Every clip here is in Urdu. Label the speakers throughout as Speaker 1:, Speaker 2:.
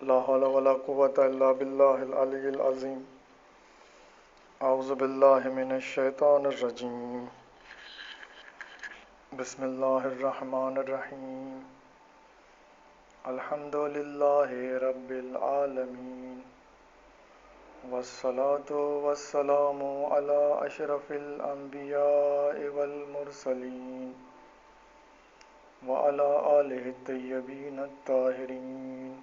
Speaker 1: لا حول ولا قوة إلا بالله العلي العظيم أعوذ بالله من الشيطان الرجيم بسم الله الرحمن الرحيم الحمد لله رب العالمين والصلاة والسلام على أشرف الأنبياء والمرسلين وعلى آله الطيبين الطاهرين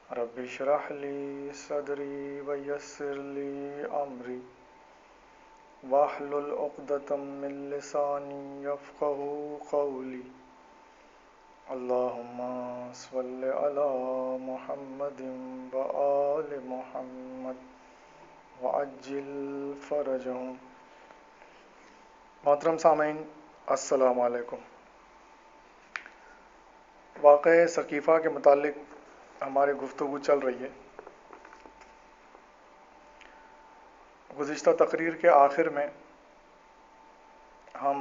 Speaker 1: رب اشرح لي صدري ويسر لي أمري واحلل عقدة من لساني يفقهوا قولي اللهم صل على محمد وآل محمد وعجل فرجهم. محترم سامعین، السلام علیکم. واقعہ ثقیفہ کے متعلق ہماری گفتگو چل رہی ہے. گزشتہ تقریر کے آخر میں ہم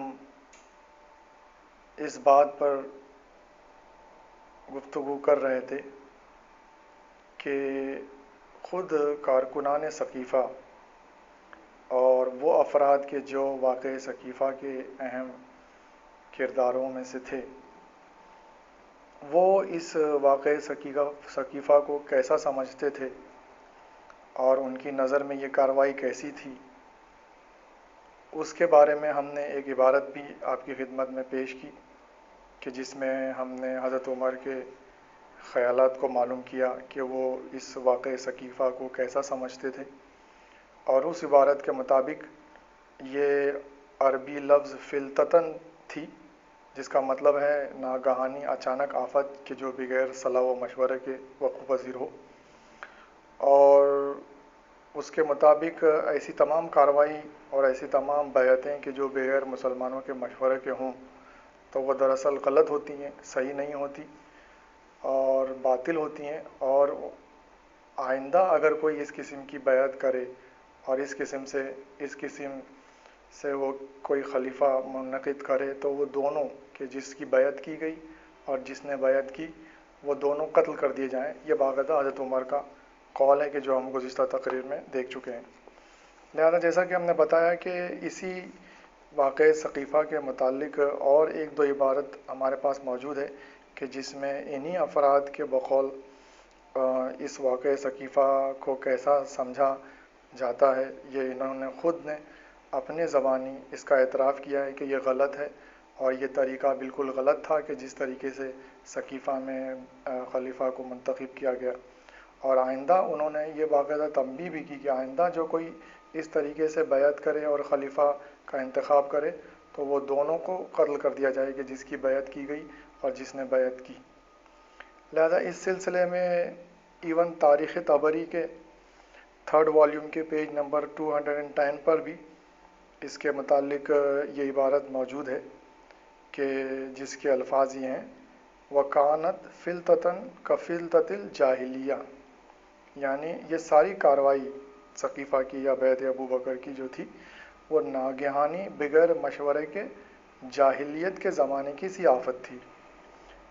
Speaker 1: اس بات پر گفتگو کر رہے تھے کہ خود کارکنان ثقیفہ اور وہ افراد کے جو واقعہ ثقیفہ کے اہم کرداروں میں سے تھے، وہ اس واقعہ ثقیفہ کو کیسا سمجھتے تھے اور ان کی نظر میں یہ کارروائی کیسی تھی، اس کے بارے میں ہم نے ایک عبارت بھی آپ کی خدمت میں پیش کی کہ جس میں ہم نے حضرت عمر کے خیالات کو معلوم کیا کہ وہ اس واقعہ ثقیفہ کو کیسا سمجھتے تھے. اور اس عبارت کے مطابق یہ عربی لفظ فلتتن تھی، جس کا مطلب ہے ناگہانی اچانک آفت کہ جو بغیر صلاح و مشورے کے وقوع پذیر ہو. اور اس کے مطابق ایسی تمام کارروائی اور ایسی تمام بیعتیں کہ جو بغیر مسلمانوں کے مشورے کے ہوں تو وہ دراصل غلط ہوتی ہیں، صحیح نہیں ہوتی اور باطل ہوتی ہیں. اور آئندہ اگر کوئی اس قسم کی بیعت کرے اور اس قسم سے وہ کوئی خلیفہ منعقد کرے تو وہ دونوں کہ جس کی بیعت کی گئی اور جس نے بیعت کی وہ دونوں قتل کر دیے جائیں. یہ باقاعدہ حضرت عمر کا قول ہے کہ جو ہم گزشتہ تقریر میں دیکھ چکے ہیں. لہذا جیسا کہ ہم نے بتایا کہ اسی واقعہ ثقیفہ کے متعلق اور ایک دو عبارت ہمارے پاس موجود ہے کہ جس میں انہی افراد کے بقول اس واقعہ ثقیفہ کو کیسا سمجھا جاتا ہے. یہ انہوں نے خود نے اپنے زبانی اس کا اعتراف کیا ہے کہ یہ غلط ہے اور یہ طریقہ بالکل غلط تھا کہ جس طریقے سے ثقیفہ میں خلیفہ کو منتخب کیا گیا. اور آئندہ انہوں نے یہ باقاعدہ تنبیہ بھی کی کہ آئندہ جو کوئی اس طریقے سے بیعت کرے اور خلیفہ کا انتخاب کرے تو وہ دونوں کو قتل کر دیا جائے کہ جس کی بیعت کی گئی اور جس نے بیعت کی. لہذا اس سلسلے میں ایون تاریخ طبری کے 3rd والیوم کے پیج نمبر 210 پر بھی اس کے متعلق یہ عبارت موجود ہے کہ جس کے الفاظ یہ ہیں وَكَانَتْ فِلْتَةً كَفِلْتَةِ الْجَاهِلِيَّةِ، یعنی یہ ساری کارروائی ثقیفہ کی یا بیعت ابو بکر کی جو تھی وہ ناگہانی بغیر مشورے کے جاہلیت کے زمانے کی سی آفت تھی.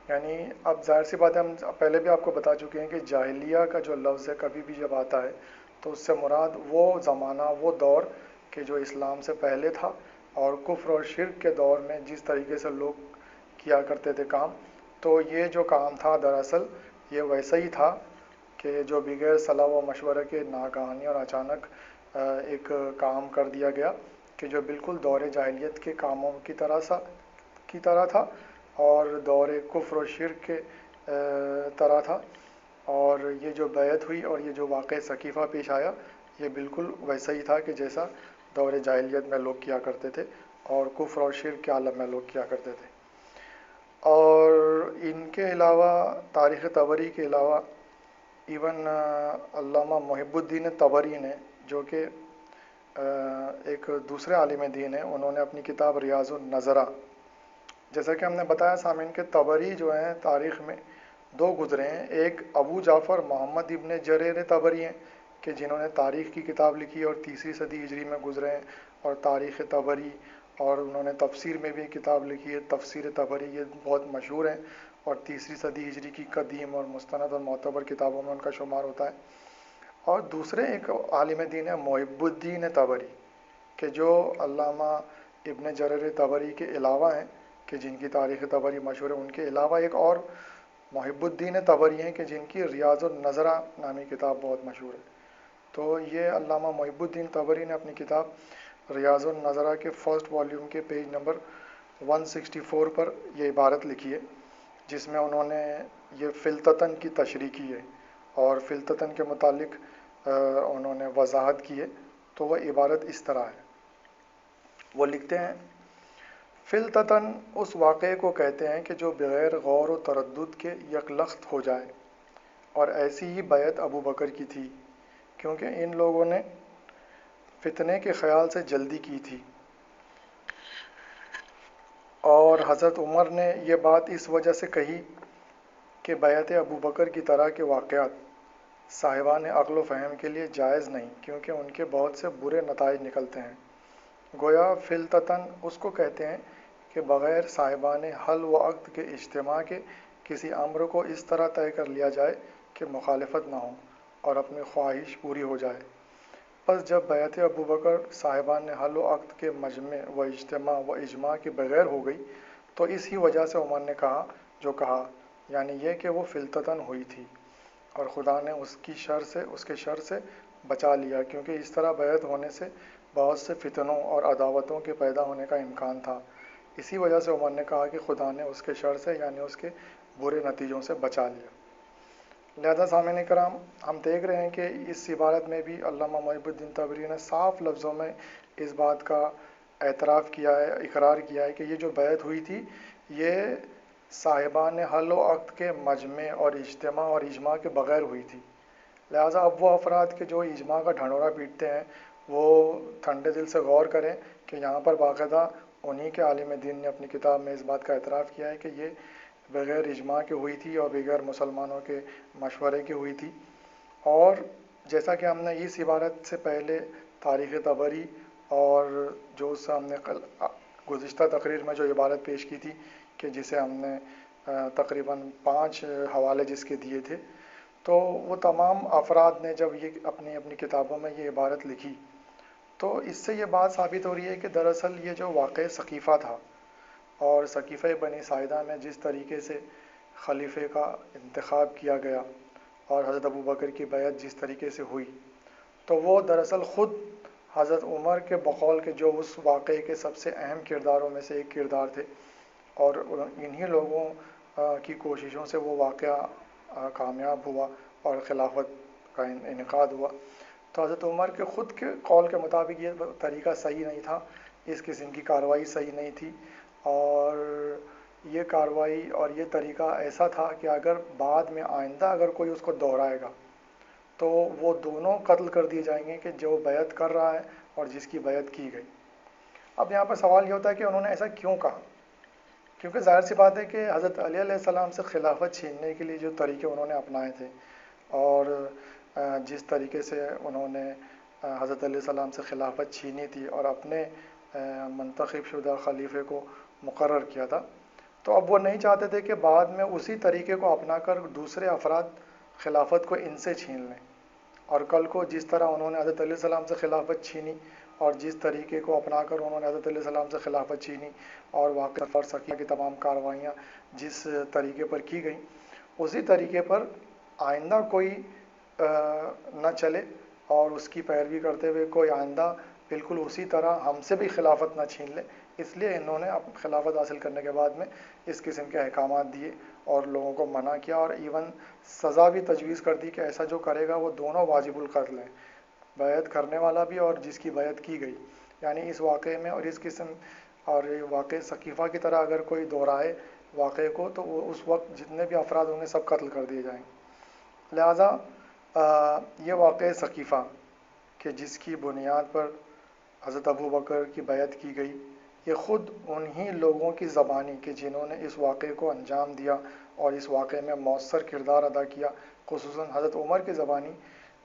Speaker 1: یعنی اب ظاہر سی بات ہے، ہم پہلے بھی آپ کو بتا چکے ہیں کہ جاہلیہ کا جو لفظ ہے کبھی بھی جب آتا ہے تو اس سے مراد وہ زمانہ، وہ دور کہ جو اسلام سے پہلے تھا اور کفر اور شرک کے دور میں جس طریقے سے لوگ کیا کرتے تھے کام، تو یہ جو کام تھا دراصل یہ ویسا ہی تھا کہ جو بغیر صلاح و مشورے کے ناگہانی اور اچانک ایک کام کر دیا گیا کہ جو بالکل دور جاہلیت کے کاموں کی طرح تھا اور دور کفر و شرک کے طرح تھا. اور یہ جو بیعت ہوئی اور یہ جو واقعہ ثقیفہ پیش آیا یہ بالکل ویسا ہی تھا کہ جیسا دور جاہلیت میں لوگ کیا کرتے تھے اور کفر اور شرک کے عالم میں لوگ کیا کرتے تھے. اور ان کے علاوہ تاریخ طبری کے علاوہ ایون علامہ محب الدین طبری نے جو کہ ایک دوسرے عالم دین ہیں، انہوں نے اپنی کتاب ریاض النظرہ، جیسا کہ ہم نے بتایا سامعین کہ طبری جو ہیں تاریخ میں دو گزرے ہیں. ایک ابو جعفر محمد ابن جریر طبری ہیں کہ جنہوں نے تاریخ کی کتاب لکھی اور 3 صدی ہجری میں گزرے ہیں اور تاریخ طبری، اور انہوں نے تفسیر میں بھی کتاب لکھی ہے تفسیر طبری، یہ بہت مشہور ہیں اور 3ری صدی ہجری کی قدیم اور مستند اور معتبر کتابوں میں ان کا شمار ہوتا ہے۔ اور دوسرے ایک عالم دین ہے محب الدین طبری، کہ جو علامہ ابن جریر طبری کے علاوہ ہیں، کہ جن کی تاریخ طبری مشہور ہے، ان کے علاوہ ایک اور محب الدین طبری ہیں کہ جن کی ریاض النظرہ نامی کتاب بہت مشہور ہے۔ تو یہ علامہ محب الدین طبری نے اپنی کتاب ریاض النظرہ کے فرسٹ والیوم کے پیج نمبر 164 پر یہ عبارت لکھی ہے، جس میں انہوں نے یہ فلتتن کی تشریح کی ہے اور فلتتن کے متعلق انہوں نے وضاحت کی ہے۔ تو وہ عبارت اس طرح ہے، وہ لکھتے ہیں: فلتتن اس واقعے کو کہتے ہیں کہ جو بغیر غور و تردد کے یکلخت ہو جائے، اور ایسی ہی بیعت ابو بکر کی تھی، کیونکہ ان لوگوں نے فتنے کے خیال سے جلدی کی تھی، اور حضرت عمر نے یہ بات اس وجہ سے کہی کہ بیعت ابو بکر کی طرح کے واقعات صاحبان عقل و فہم کے لیے جائز نہیں، کیونکہ ان کے بہت سے برے نتائج نکلتے ہیں۔ گویا فلتتن اس کو کہتے ہیں کہ بغیر صاحبان حل و عقد کے اجتماع کے کسی امر کو اس طرح طے کر لیا جائے کہ مخالفت نہ ہو اور اپنی خواہش پوری ہو جائے۔ پس جب بیعت ابو بکر صاحبان حل و عقد کے مجمع و اجتماع و اجماع کے بغیر ہو گئی، تو اس ہی وجہ سے عمر نے کہا جو کہا، یعنی یہ کہ وہ فلتتن ہوئی تھی، اور خدا نے اس کے شر سے بچا لیا، کیونکہ اس طرح بیعت ہونے سے بہت سے فتنوں اور عداوتوں کے پیدا ہونے کا امکان تھا۔ اسی وجہ سے عمر نے کہا کہ خدا نے اس کے شر سے، یعنی اس کے برے نتیجوں سے بچا لیا۔ لہذا سامعین کرام، ہم دیکھ رہے ہیں کہ اس عبارت میں بھی علامہ محب الدین طبری نے صاف لفظوں میں اس بات کا اعتراف کیا ہے، اقرار کیا ہے کہ یہ جو بیعت ہوئی تھی یہ صاحبان حل و عقد کے مجمع اور اجتماع اور اجماع کے بغیر ہوئی تھی۔ لہٰذا اب وہ افراد کے جو اجماع کا ڈھنڈورا پیٹتے ہیں وہ ٹھنڈے دل سے غور کریں کہ یہاں پر باقاعدہ انہی کے عالم دین نے اپنی کتاب میں اس بات کا اعتراف کیا ہے کہ یہ بغیر اجماع کے ہوئی تھی اور بغیر مسلمانوں کے مشورے کے ہوئی تھی۔ اور جیسا کہ ہم نے اس عبارت سے پہلے تاریخ طبری اور جو اس سے ہم نے گزشتہ تقریر میں جو عبارت پیش کی تھی کہ جسے ہم نے تقریباً 5 حوالے جس کے دیے تھے، تو وہ تمام افراد نے جب یہ اپنی کتابوں میں یہ عبارت لکھی تو اس سے یہ بات ثابت ہو رہی ہے کہ دراصل یہ جو واقعہ ثقیفہ تھا اور ثقیفہ بنی ساعدہ میں جس طریقے سے خلیفے کا انتخاب کیا گیا اور حضرت ابو بکر کی بیعت جس طریقے سے ہوئی، تو وہ دراصل خود حضرت عمر کے بقول کے جو اس واقعے کے سب سے اہم کرداروں میں سے ایک کردار تھے، اور انہی لوگوں کی کوششوں سے وہ واقعہ کامیاب ہوا اور خلافت کا انعقاد ہوا۔ تو حضرت عمر کے خود کے قول کے مطابق یہ طریقہ صحیح نہیں تھا، اس قسم کی کارروائی صحیح نہیں تھی، اور یہ کارروائی اور یہ طریقہ ایسا تھا کہ اگر بعد میں آئندہ اگر کوئی اس کو دہرائے گا تو وہ دونوں قتل کر دیے جائیں گے، کہ جو بیعت کر رہا ہے اور جس کی بیعت کی گئی۔ اب یہاں پر سوال یہ ہوتا ہے کہ انہوں نے ایسا کیوں کہا؟ کیونکہ ظاہر سی بات ہے کہ حضرت علی علیہ السلام سے خلافت چھیننے کے لیے جو طریقے انہوں نے اپنائے تھے اور جس طریقے سے انہوں نے حضرت علیہ السلام سے خلافت چھینی تھی اور اپنے منتخب شدہ خلیفے کو مقرر کیا تھا، تو اب وہ نہیں چاہتے تھے کہ بعد میں اسی طریقے کو اپنا کر دوسرے افراد خلافت کو ان سے چھین لیں، اور کل کو جس طرح انہوں نے حضرت علیہ السلام سے خلافت چھینی اور جس طریقے کو اپنا کر انہوں نے حضرت علیہ السلام سے خلافت چھینی اور واقعہ اور ثقیفہ کی تمام کارروائیاں جس طریقے پر کی گئیں، اسی طریقے پر آئندہ کوئی نہ چلے اور اس کی پیروی کرتے ہوئے کوئی آئندہ بالکل اسی طرح ہم سے بھی خلافت نہ چھین لے، اس لیے انہوں نے خلافت حاصل کرنے کے بعد میں اس قسم کے احکامات دیے اور لوگوں کو منع کیا، اور ایون سزا بھی تجویز کر دی کہ ایسا جو کرے گا وہ دونوں واجب القتل ہیں، بیعت کرنے والا بھی اور جس کی بیعت کی گئی۔ یعنی اس واقعے میں اور اس قسم اور واقعہ ثقیفہ کی طرح اگر کوئی دہرائے واقعے کو تو وہ اس وقت جتنے بھی افراد ہوں گے سب قتل کر دیے جائیں۔ لہٰذا یہ واقعہ ثقیفہ کہ جس کی بنیاد پر حضرت ابو بکر کی بیعت کی گئی، یہ خود انہی لوگوں کی زبانی کہ جنہوں نے اس واقعے کو انجام دیا اور اس واقعے میں مؤثر کردار ادا کیا، خصوصاً حضرت عمر کی زبانی،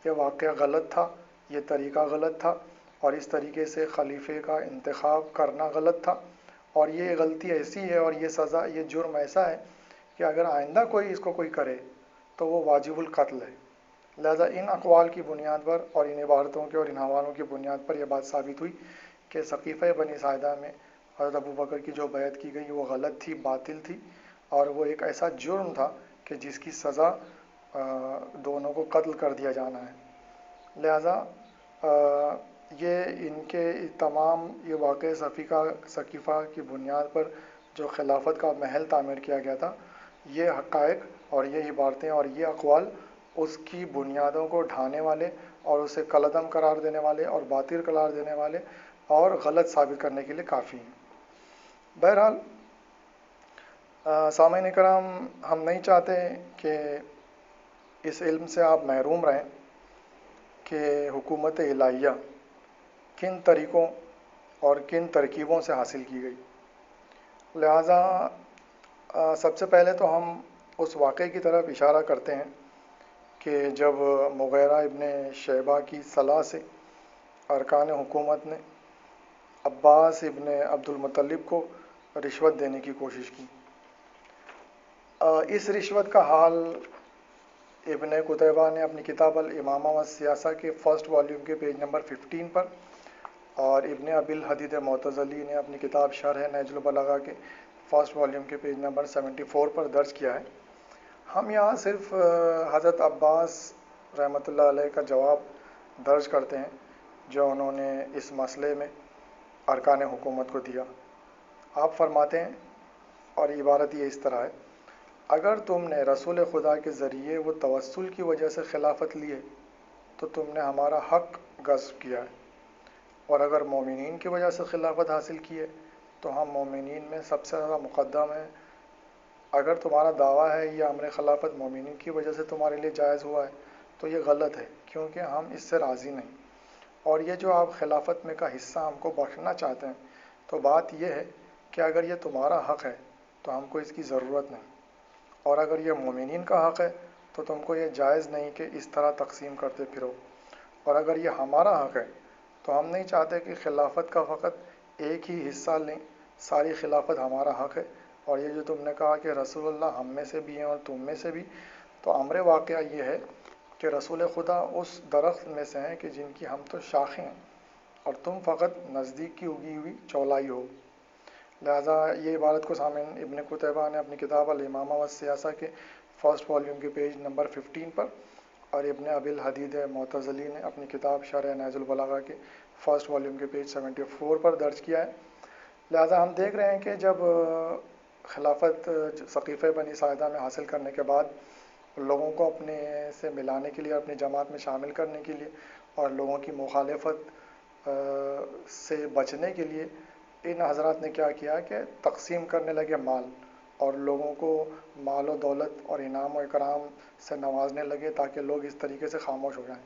Speaker 1: یہ واقعہ غلط تھا، یہ طریقہ غلط تھا، اور اس طریقے سے خلیفے کا انتخاب کرنا غلط تھا، اور یہ غلطی ایسی ہے اور یہ سزا، یہ جرم ایسا ہے کہ اگر آئندہ کوئی اس کو کوئی کرے تو وہ واجب القتل ہے۔ لہذا ان اقوال کی بنیاد پر اور ان عبارتوں کے اور ان حوالوں کی بنیاد پر یہ بات ثابت ہوئی کہ سقیفہ بنی ساعدہ میں حضرت ابو بکر کی جو بیعت کی گئی وہ غلط تھی، باطل تھی، اور وہ ایک ایسا جرم تھا کہ جس کی سزا دونوں کو قتل کر دیا جانا ہے۔ لہذا یہ ان کے تمام یہ واقع سقیفہ کی بنیاد پر جو خلافت کا محل تعمیر کیا گیا تھا، یہ حقائق اور یہ عبارتیں اور یہ اقوال اس کی بنیادوں کو ڈھانے والے اور اسے کالعدم قرار دینے والے اور باطل قرار دینے والے اور غلط ثابت کرنے کے لیے کافی ہیں۔ بہرحال سامعین کرام، ہم نہیں چاہتے کہ اس علم سے آپ محروم رہیں کہ حکومت الہیہ کن طریقوں اور کن ترکیبوں سے حاصل کی گئی۔ لہٰذا سب سے پہلے تو ہم اس واقعے کی طرف اشارہ کرتے ہیں کہ جب مغیرہ ابن شیبہ کی صلاح سے ارکان حکومت نے عباس ابن عبد المطلب کو رشوت دینے کی کوشش کی۔ اس رشوت کا حال ابن قتیبہ نے اپنی کتاب الامامہ والسیاسہ کے فرسٹ والیوم کے پیج نمبر 15 پر، اور ابن ابی الحدید معتزلی نے اپنی کتاب شرح نہج البلاغہ کے فرسٹ والیوم کے پیج نمبر 74 پر درج کیا ہے۔ ہم یہاں صرف حضرت عباس رحمۃ اللہ علیہ کا جواب درج کرتے ہیں جو انہوں نے اس مسئلے میں ارکان حکومت کو دیا۔ آپ فرماتے ہیں، اور عبارت یہ اس طرح ہے: اگر تم نے رسول خدا کے ذریعے وہ توسل کی وجہ سے خلافت لی ہے تو تم نے ہمارا حق غصب کیا ہے، اور اگر مومنین کی وجہ سے خلافت حاصل کی ہے تو ہم مومنین میں سب سے زیادہ مقدم ہیں۔ اگر تمہارا دعویٰ ہے یہ امر خلافت مومنین کی وجہ سے تمہارے لیے جائز ہوا ہے تو یہ غلط ہے، کیونکہ ہم اس سے راضی نہیں، اور یہ جو آپ خلافت میں کا حصہ ہم کو بخشنا چاہتے ہیں تو بات یہ ہے کہ اگر یہ تمہارا حق ہے تو ہم کو اس کی ضرورت نہیں، اور اگر یہ مومنین کا حق ہے تو تم کو یہ جائز نہیں کہ اس طرح تقسیم کرتے پھرو، اور اگر یہ ہمارا حق ہے تو ہم نہیں چاہتے کہ خلافت کا فقط ایک ہی حصہ لیں، ساری خلافت ہمارا حق ہے۔ اور یہ جو تم نے کہا کہ رسول اللہ ہم میں سے بھی ہیں اور تم میں سے بھی، تو امر واقعہ یہ ہے کہ رسول خدا اس درخت میں سے ہیں کہ جن کی ہم تو شاخیں ہیں اور تم فقط نزدیک کی اگی ہوئی چولائی ہو۔ لہٰذا یہ عبارت کو سامعین ابن قتیبہ نے اپنی کتاب الامامہ والسیاسہ کے فرسٹ والیوم کے پیج نمبر 15 پر، اور ابن ابی الحدید معتزلی نے اپنی کتاب شرح نہج البلاغہ کے فرسٹ والیوم کے پیج 74 پر درج کیا ہے۔ لہٰذا ہم دیکھ رہے ہیں کہ جب خلافت سقیفہ بنی ساعدہ میں حاصل کرنے کے بعد لوگوں کو اپنے سے ملانے کے لیے، اپنی جماعت میں شامل کرنے کے لیے اور لوگوں کی مخالفت سے بچنے کے لیے، ان حضرات نے کیا کیا کہ تقسیم کرنے لگے مال، اور لوگوں کو مال و دولت اور انعام و اکرام سے نوازنے لگے تاکہ لوگ اس طریقے سے خاموش ہو جائیں۔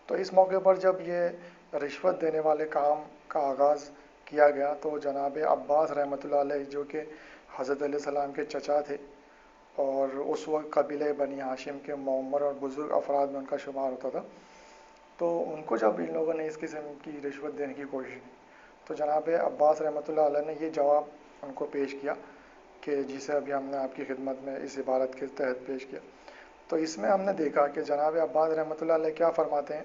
Speaker 1: تو اس موقع پر جب یہ رشوت دینے والے کام کا آغاز کیا گیا تو جناب عباس رحمۃ اللہ علیہ، جو کہ حضرت علیہ السلام کے چچا تھے اور اس وقت قبیلہ بنی ہاشم کے معمر اور بزرگ افراد میں ان کا شمار ہوتا تھا، تو ان کو جب ان لوگوں نے اس قسم کی رشوت دینے کی کوشش کی تو جناب عباس رحمۃ اللہ علیہ نے یہ جواب ان کو پیش کیا کہ جسے ابھی ہم نے آپ کی خدمت میں اس عبارت کے تحت پیش کیا۔ تو اس میں ہم نے دیکھا کہ جناب عباس رحمۃ اللہ علیہ کیا فرماتے ہیں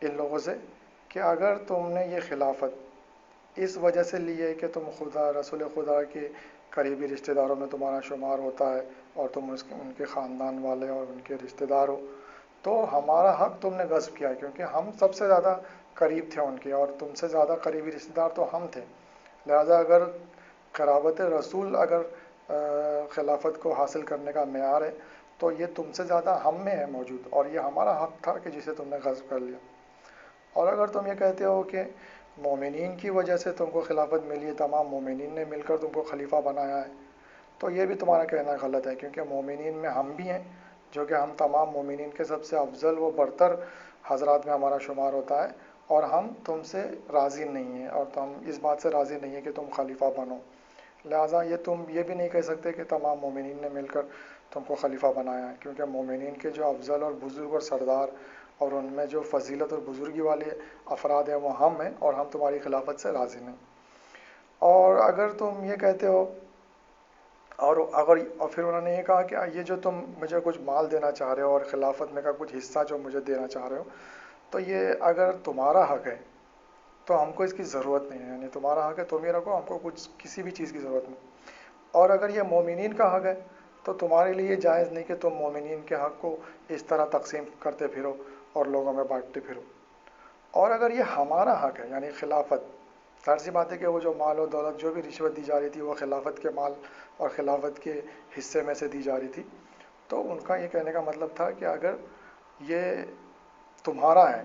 Speaker 1: ان لوگوں سے کہ اگر تم نے یہ خلافت اس وجہ سے لی ہے کہ تم خدا رسول خدا کے قریبی رشتہ داروں میں تمہارا شمار ہوتا ہے اور تم ان کے خاندان والے اور ان کے رشتہ دار ہو، تو ہمارا حق تم نے غصب کیا ہے، کیونکہ ہم سب سے زیادہ قریب تھے ان کے اور تم سے زیادہ قریبی رشتہ دار تو ہم تھے۔ لہذا اگر قرابت رسول اگر خلافت کو حاصل کرنے کا معیار ہے تو یہ تم سے زیادہ ہم میں ہے موجود، اور یہ ہمارا حق تھا کہ جسے تم نے غصب کر لیا۔ اور اگر تم یہ کہتے ہو کہ مومنین کی وجہ سے تم کو خلافت ملی ہے، تمام مومنین نے مل کر تم کو خلیفہ بنایا ہے، تو یہ بھی تمہارا کہنا غلط ہے، کیونکہ مومنین میں ہم بھی ہیں جو کہ ہم تمام مومنین کے سب سے افضل و برتر حضرات میں ہمارا شمار ہوتا ہے، اور ہم تم سے راضی نہیں ہیں اور ہم اس بات سے راضی نہیں ہیں کہ تم خلیفہ بنو۔ لہٰذا تم یہ بھی نہیں کہہ سکتے کہ تمام مومنین نے مل کر تم کو خلیفہ بنایا ہے، کیونکہ مومنین کے جو افضل اور بزرگ اور سردار اور ان میں جو فضیلت اور بزرگی والے افراد ہیں وہ ہم ہیں، اور ہم تمہاری خلافت سے راضی نہیں۔ اور اگر تم یہ کہتے ہو اور پھر انہوں نے یہ کہا کہ یہ جو تم مجھے کچھ مال دینا چاہ رہے ہو اور خلافت میں کا کچھ حصہ جو مجھے دینا چاہ رہے ہو، تو یہ اگر تمہارا حق ہے تو ہم کو اس کی ضرورت نہیں ہے، یعنی تمہارا حق ہے تم ہی رکھو، ہم کو کچھ کسی بھی چیز کی ضرورت نہیں۔ اور اگر یہ مومنین کا حق ہے تو تمہارے لیے یہ جائز نہیں کہ تم مومنین کے حق کو اس طرح تقسیم کرتے پھرو اور لوگوں میں بانٹتے پھرو۔ اور اگر یہ ہمارا حق ہے یعنی خلافت، ظاہر سی بات ہے کہ وہ جو مال و دولت جو بھی رشوت دی جا رہی تھی وہ خلافت کے مال اور خلافت کے حصے میں سے دی جا رہی تھی، تو ان کا یہ کہنے کا مطلب تھا کہ اگر یہ تمہارا ہے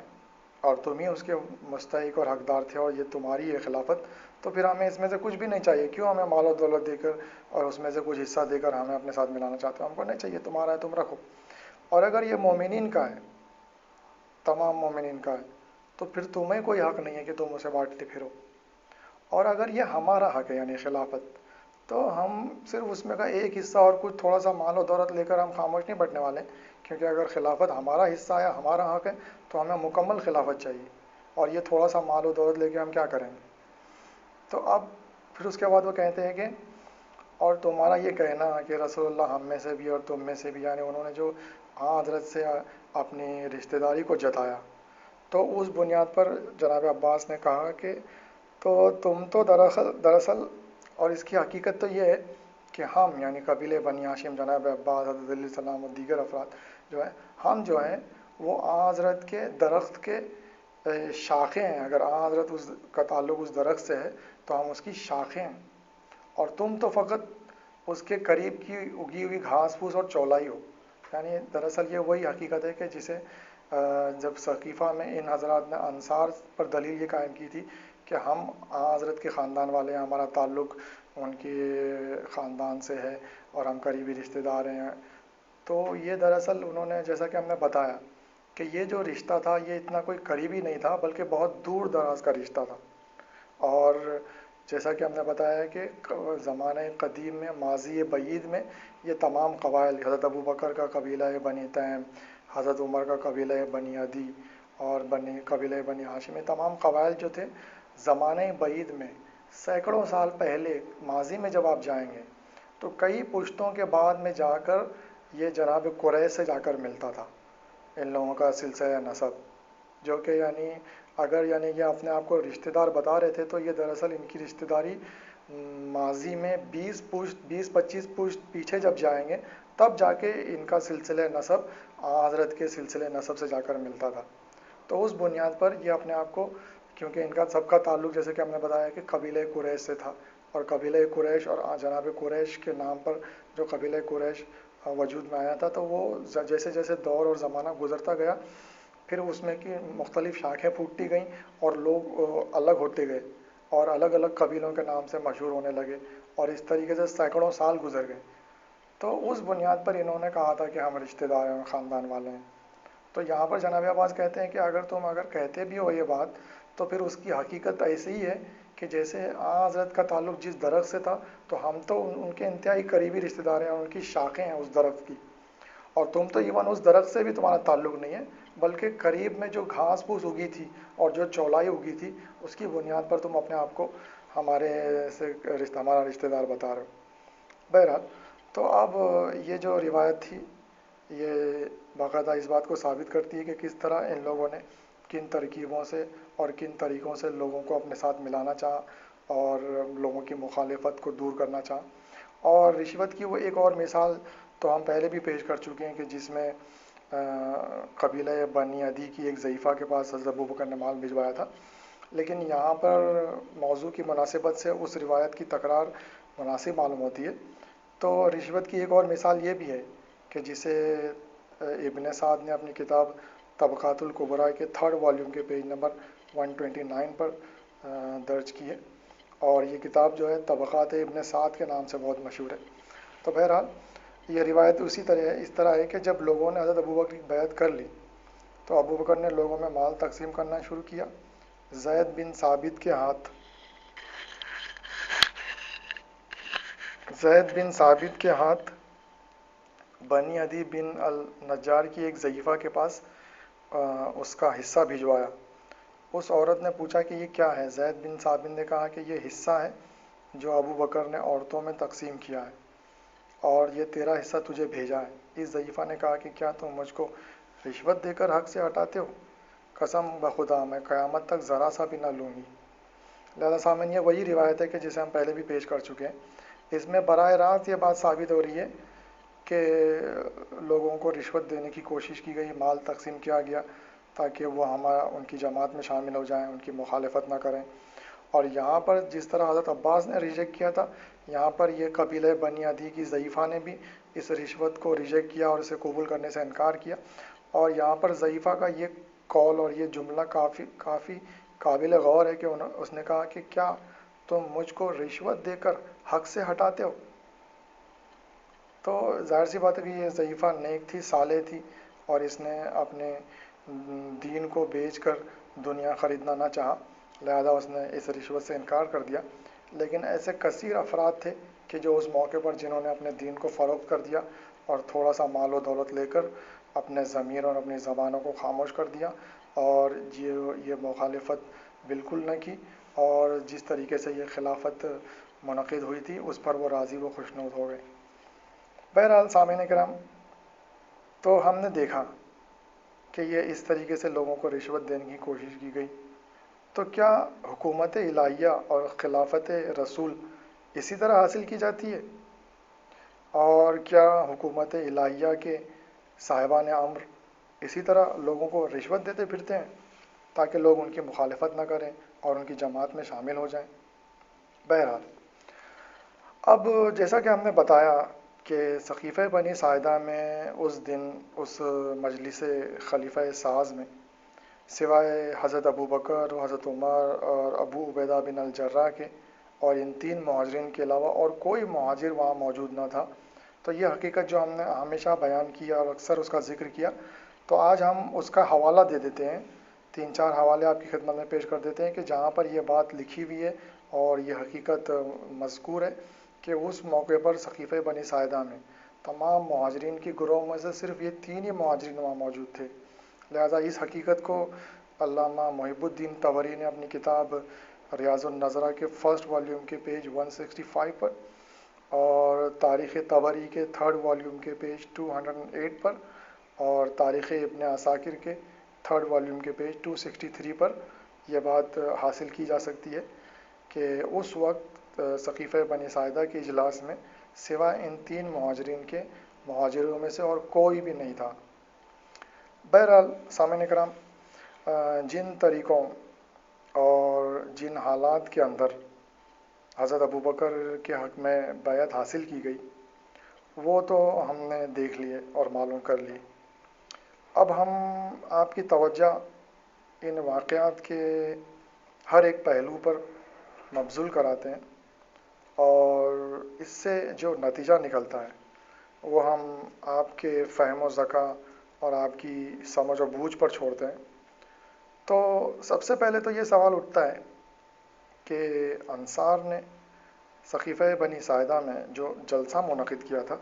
Speaker 1: اور تم ہی اس کے مستحق اور حقدار تھے اور یہ تمہاری ہے خلافت، تو پھر ہمیں اس میں سے کچھ بھی نہیں چاہیے، کیوں ہمیں مال و دولت دے کر اور اس میں سے کچھ حصہ دے کر ہمیں اپنے ساتھ ملانا چاہتے ہو؟ ہم کو نہیں چاہیے، تمہارا ہے تم رکھو۔ اور اگر یہ مومنین کا ہے، تمام مومنین کا ہے، تو پھر تمہیں کوئی حق نہیں ہے کہ تم اسے بانٹتے پھرو۔ اور اگر یہ ہمارا حق ہے یعنی خلافت، تو ہم صرف اس میں کا ایک حصہ اور کچھ تھوڑا سا مال و دولت لے کر ہم خاموش نہیں بیٹھنے والے، کیونکہ اگر خلافت ہمارا حصہ ہے، ہمارا حق ہے، تو ہمیں مکمل خلافت چاہیے، اور یہ تھوڑا سا مال و دولت لے کے ہم کیا کریں گے؟ تو اب پھر اس کے بعد وہ کہتے ہیں کہ اور تمہارا یہ کہنا کہ رسول اللہ ہم میں سے بھی اور تم میں سے بھی، یعنی انہوں نے جو حضرت سے اپنی رشتہ داری کو جتایا، تو اس بنیاد پر جناب عباس نے کہا کہ تو تم تو دراصل اور اس کی حقیقت تو یہ ہے کہ ہم یعنی قبیلے بنی ہاشم، جناب عباس، حضرت علیہ السلام اور دیگر افراد جو ہیں، ہم جو ہیں وہ حضرت کے درخت کے شاخیں ہیں۔ اگر حضرت اس کا تعلق اس درخت سے ہے تو ہم اس کی شاخیں ہیں، اور تم تو فقط اس کے قریب کی اگی ہوئی گھاس پھوس اور چولائی ہو۔ یعنی دراصل یہ وہی حقیقت ہے کہ جسے جب ثقیفہ میں ان حضرات نے انصار پر دلیل یہ قائم کی تھی کہ ہم حضرت کے خاندان والے ہیں، ہمارا تعلق ان کے خاندان سے ہے اور ہم قریبی رشتہ دار ہیں، تو یہ دراصل انہوں نے جیسا کہ ہم نے بتایا کہ یہ جو رشتہ تھا یہ اتنا کوئی قریبی نہیں تھا بلکہ بہت دور دراز کا رشتہ تھا۔ اور جیسا کہ ہم نے بتایا کہ زمانہ قدیم میں، ماضی بعید میں، یہ تمام قبائل، حضرت ابو بکر کا قبیلہ بنی تیم، حضرت عمر کا قبیلہ بنی عدی اور قبیلہ بنی ہاشم، یہ تمام قبائل جو تھے زمانہ بعید میں سینکڑوں سال پہلے ماضی میں جب آپ جائیں گے تو کئی پشتوں کے بعد میں جا کر یہ جناب قریش سے جا کر ملتا تھا ان لوگوں کا سلسلہ نسب، جو کہ یعنی اگر یعنی یہ اپنے آپ کو رشتہ دار بتا رہے تھے تو یہ دراصل ان کی رشتہ داری ماضی میں 20-25 پشت پیچھے جب جائیں گے تب جا کے ان کا سلسلہ نسب حضرت کے سلسلہ نسب سے جا کر ملتا تھا۔ تو اس بنیاد پر یہ اپنے آپ کو، کیونکہ ان کا سب کا تعلق جیسے کہ ہم نے بتایا کہ قبیلہ قریش سے تھا، اور قبیلہ قریش اور جناب قریش کے نام پر جو قبیلہ قریش وجود میں آیا تھا، تو وہ جیسے جیسے دور اور زمانہ گزرتا گیا پھر اس میں کی مختلف شاخیں پھوٹتی گئیں اور لوگ الگ ہوتے گئے اور الگ الگ قبیلوں کے نام سے مشہور ہونے لگے، اور اس طریقے سے سینکڑوں سال گزر گئے۔ تو اس بنیاد پر انہوں نے کہا تھا کہ ہم رشتہ دار ہیں، خاندان والے ہیں۔ تو یہاں پر جناب عباس کہتے ہیں کہ اگر تم کہتے بھی ہو یہ بات تو پھر اس کی حقیقت ایسی ہی ہے کہ جیسے حضرت کا تعلق جس درخت سے تھا تو ہم تو ان کے انتہائی قریبی رشتہ دار ہیں، ان کی شاخیں ہیں اس درخت کی، اور تم تو ایون اس درخت سے بھی تمہارا تعلق نہیں ہے بلکہ قریب میں جو گھاس پھوس اگی تھی اور جو چولائی اگی تھی اس کی بنیاد پر تم اپنے آپ کو ہمارا رشتہ دار بتا رہے ہو۔ بہرحال تو اب یہ جو روایت تھی یہ باقاعدہ اس بات کو ثابت کرتی ہے کہ کس طرح ان لوگوں نے کن ترکیبوں سے اور کن طریقوں سے لوگوں کو اپنے ساتھ ملانا چاہا اور لوگوں کی مخالفت کو دور کرنا چاہا۔ اور رشوت کی وہ ایک اور مثال تو ہم پہلے بھی پیش کر چکے ہیں کہ جس میں قبیلہ بنی عدی کی ایک ضعیفہ کے پاس حضرت ابوبکر نے مال بھجوایا تھا، لیکن یہاں پر موضوع کی مناسبت سے اس روایت کی تکرار مناسب معلوم ہوتی ہے۔ تو رشوت کی ایک اور مثال یہ بھی ہے کہ جسے ابن سعد نے اپنی کتاب طبقات الکبریٰ کے 3rd والیوم کے پیج نمبر 129 پر درج کی ہے، اور یہ کتاب جو ہے طبقات ابن سعد کے نام سے بہت مشہور ہے۔ تو بہرحال یہ روایت اس طرح ہے کہ جب لوگوں نے حضرت ابوبکر کی بیعت کر لی تو ابوبکر نے لوگوں میں مال تقسیم کرنا شروع کیا۔ زید بن ثابت کے ہاتھ بنی عدی بن النجار کی ایک ضعیفہ کے پاس اس کا حصہ بھجوایا۔ اس عورت نے پوچھا کہ یہ کیا ہے؟ زید بن ثابت نے کہا کہ یہ حصہ ہے جو ابو بکر نے عورتوں میں تقسیم کیا ہے۔ اور یہ تیرا حصہ تجھے بھیجا ہے۔ اس ضعیفہ نے کہا کہ کیا تم مجھ کو رشوت دے کر حق سے ہٹاتے ہو؟ قسم بخدا میں قیامت تک ذرا سا بھی نہ لوں گی۔ لہٰذا سامعین، یہ وہی روایت ہے کہ جسے ہم پہلے بھی پیش کر چکے ہیں۔ اس میں براہ راست یہ بات ثابت ہو رہی ہے کہ لوگوں کو رشوت دینے کی کوشش کی گئی، مال تقسیم کیا گیا تاکہ وہ ان کی جماعت میں شامل ہو جائیں، ان کی مخالفت نہ کریں۔ اور یہاں پر جس طرح حضرت عباس نے ریجیکٹ کیا تھا، یہاں پر یہ قبیلہ بنی عدی کی ضعیفہ نے بھی اس رشوت کو ریجیکٹ کیا اور اسے قبول کرنے سے انکار کیا۔ اور یہاں پر ضعیفہ کا یہ قول اور یہ جملہ کافی قابل غور ہے کہ اس نے کہا کہ کیا تم مجھ کو رشوت دے کر حق سے ہٹاتے ہو؟ تو ظاہر سی بات ہے کہ یہ ضعیفہ نیک تھی، صالح تھی، اور اس نے اپنے دین کو بیچ کر دنیا خریدنا نہ چاہا، لہذا اس نے اس رشوت سے انکار کر دیا۔ لیکن ایسے کثیر افراد تھے کہ جو اس موقع پر جنہوں نے اپنے دین کو فروخت کر دیا اور تھوڑا سا مال و دولت لے کر اپنے ضمیر اور اپنی زبانوں کو خاموش کر دیا، اور یہ مخالفت بالکل نہ کی، اور جس طریقے سے یہ خلافت منعقد ہوئی تھی اس پر وہ راضی و خوشنود ہو گئے۔ بہرحال سامعین کرام، تو ہم نے دیکھا کہ یہ اس طریقے سے لوگوں کو رشوت دینے کی کوشش کی گئی۔ تو کیا حکومت الہیہ اور خلافت رسول اسی طرح حاصل کی جاتی ہے؟ اور کیا حکومت الہیہ کے صاحبان امر اسی طرح لوگوں کو رشوت دیتے پھرتے ہیں تاکہ لوگ ان کی مخالفت نہ کریں اور ان کی جماعت میں شامل ہو جائیں؟ بہرحال، اب جیسا کہ ہم نے بتایا کہ سقیفہ بنی ساعدہ میں اس دن اس مجلس خلیفہ ساز میں سوائے حضرت ابو بکر و حضرت عمر اور ابو عبیدہ بن الجراح کے اور ان 3 مہاجرین کے علاوہ اور کوئی مہاجر وہاں موجود نہ تھا۔ تو یہ حقیقت جو ہم نے ہمیشہ بیان کیا اور اکثر اس کا ذکر کیا، تو آج ہم اس کا حوالہ دے دیتے ہیں۔ 3-4 حوالے آپ کی خدمت میں پیش کر دیتے ہیں کہ جہاں پر یہ بات لکھی ہوئی ہے اور یہ حقیقت مذکور ہے کہ اس موقع پر سقیفہ بنی ساعدہ میں تمام مہاجرین کی گروہ میں سے صرف یہ 3 ہی مہاجرین وہاں موجود تھے۔ لہذا اس حقیقت کو علامہ محب الدین طبری نے اپنی کتاب ریاض النظرہ کے فرسٹ والیوم کے پیج 165 پر، اور تاریخ طبری کے 3rd والیوم کے پیج 208 پر، اور تاریخ ابن عساکر کے 3rd والیوم کے پیج 263 پر یہ بات حاصل کی جا سکتی ہے کہ اس وقت سقیفہ بنی ساعدہ کے اجلاس میں سوائے ان 3 مہاجرین کے مہاجروں میں سے اور کوئی بھی نہیں تھا۔ بہرحال سامعین کرام، جن طریقوں اور جن حالات کے اندر حضرت ابو بکر کے حق میں بیعت حاصل کی گئی وہ تو ہم نے دیکھ لیے اور معلوم کر لی۔ اب ہم آپ کی توجہ ان واقعات کے ہر ایک پہلو پر مبذول کراتے ہیں، اور اس سے جو نتیجہ نکلتا ہے وہ ہم آپ کے فہم و ذکا اور آپ کی سمجھ و بوجھ پر چھوڑتے ہیں۔ تو سب سے پہلے تو یہ سوال اٹھتا ہے کہ انصار نے سقیفہ بنی ساعدہ میں جو جلسہ منعقد کیا تھا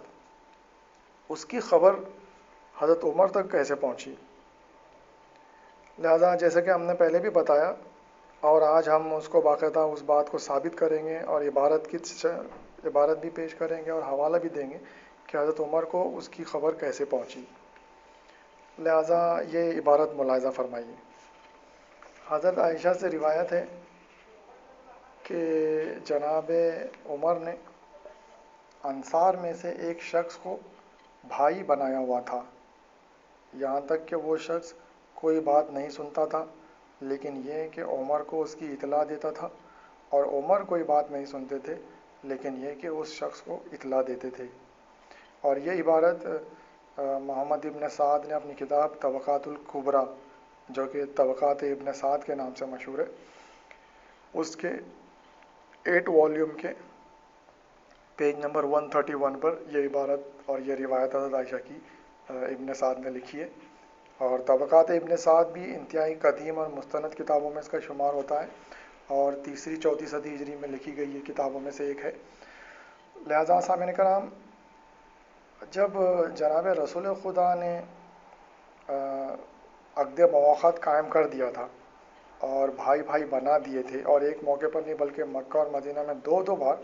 Speaker 1: اس کی خبر حضرت عمر تک کیسے پہنچی؟ لہذا جیسے کہ ہم نے پہلے بھی بتایا، اور آج ہم اس کو باقاعدہ اس بات کو ثابت کریں گے اور عبارت بھی پیش کریں گے اور حوالہ بھی دیں گے کہ حضرت عمر کو اس کی خبر کیسے پہنچی۔ لہذا یہ عبارت ملاحظہ فرمائیے۔ حضرت عائشہ سے روایت ہے کہ جناب عمر نے انصار میں سے ایک شخص کو بھائی بنایا ہوا تھا، یہاں تک کہ وہ شخص کوئی بات نہیں سنتا تھا، لیکن یہ کہ عمر کو اس کی اطلاع دیتا تھا، اور عمر کوئی بات نہیں سنتے تھے لیکن یہ کہ اس شخص کو اطلاع دیتے تھے۔ اور یہ عبارت محمد ابن سعد نے اپنی کتاب طبقات الکبریٰ، جو کہ طبقات ابن سعد کے نام سے مشہور ہے، اس کے 8 والیوم کے پیج نمبر 131 پر یہ عبارت اور یہ روایت حضرت عائشہ کی ابن سعد نے لکھی ہے۔ اور طبقات ابن سعد بھی انتہائی قدیم اور مستند کتابوں میں اس کا شمار ہوتا ہے، اور 3ری-4 صدی ہجری میں لکھی گئی یہ کتابوں میں سے ایک ہے۔ لہذا سامعین کرام، جب جناب رسول خدا نے عقد مواخات قائم کر دیا تھا اور بھائی بھائی بنا دیے تھے، اور ایک موقع پر نہیں بلکہ مکہ اور مدینہ میں 2 بار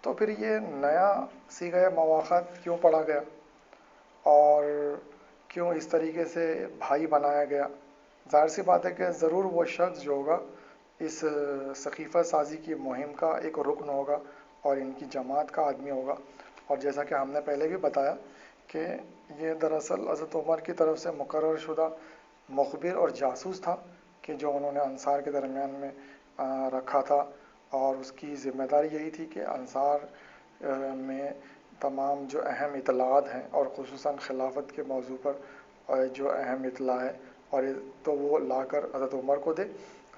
Speaker 1: تو پھر یہ نیا سیغہ مواخات کیوں پڑھا گیا اور کیوں اس طریقے سے بھائی بنایا گیا؟ ظاہر سی بات ہے کہ ضرور وہ شخص جو ہوگا اس سقیفہ سازی کی مہم کا ایک رکن ہوگا اور ان کی جماعت کا آدمی ہوگا، اور جیسا کہ ہم نے پہلے بھی بتایا کہ یہ دراصل حضرت عمر کی طرف سے مقرر شدہ مخبر اور جاسوس تھا کہ جو انہوں نے انصار کے درمیان میں رکھا تھا، اور اس کی ذمہ داری یہی تھی کہ انصار میں تمام جو اہم اطلاعات ہیں اور خصوصاً خلافت کے موضوع پر جو اہم اطلاع ہے اور تو وہ لا کر حضرت عمر کو دے۔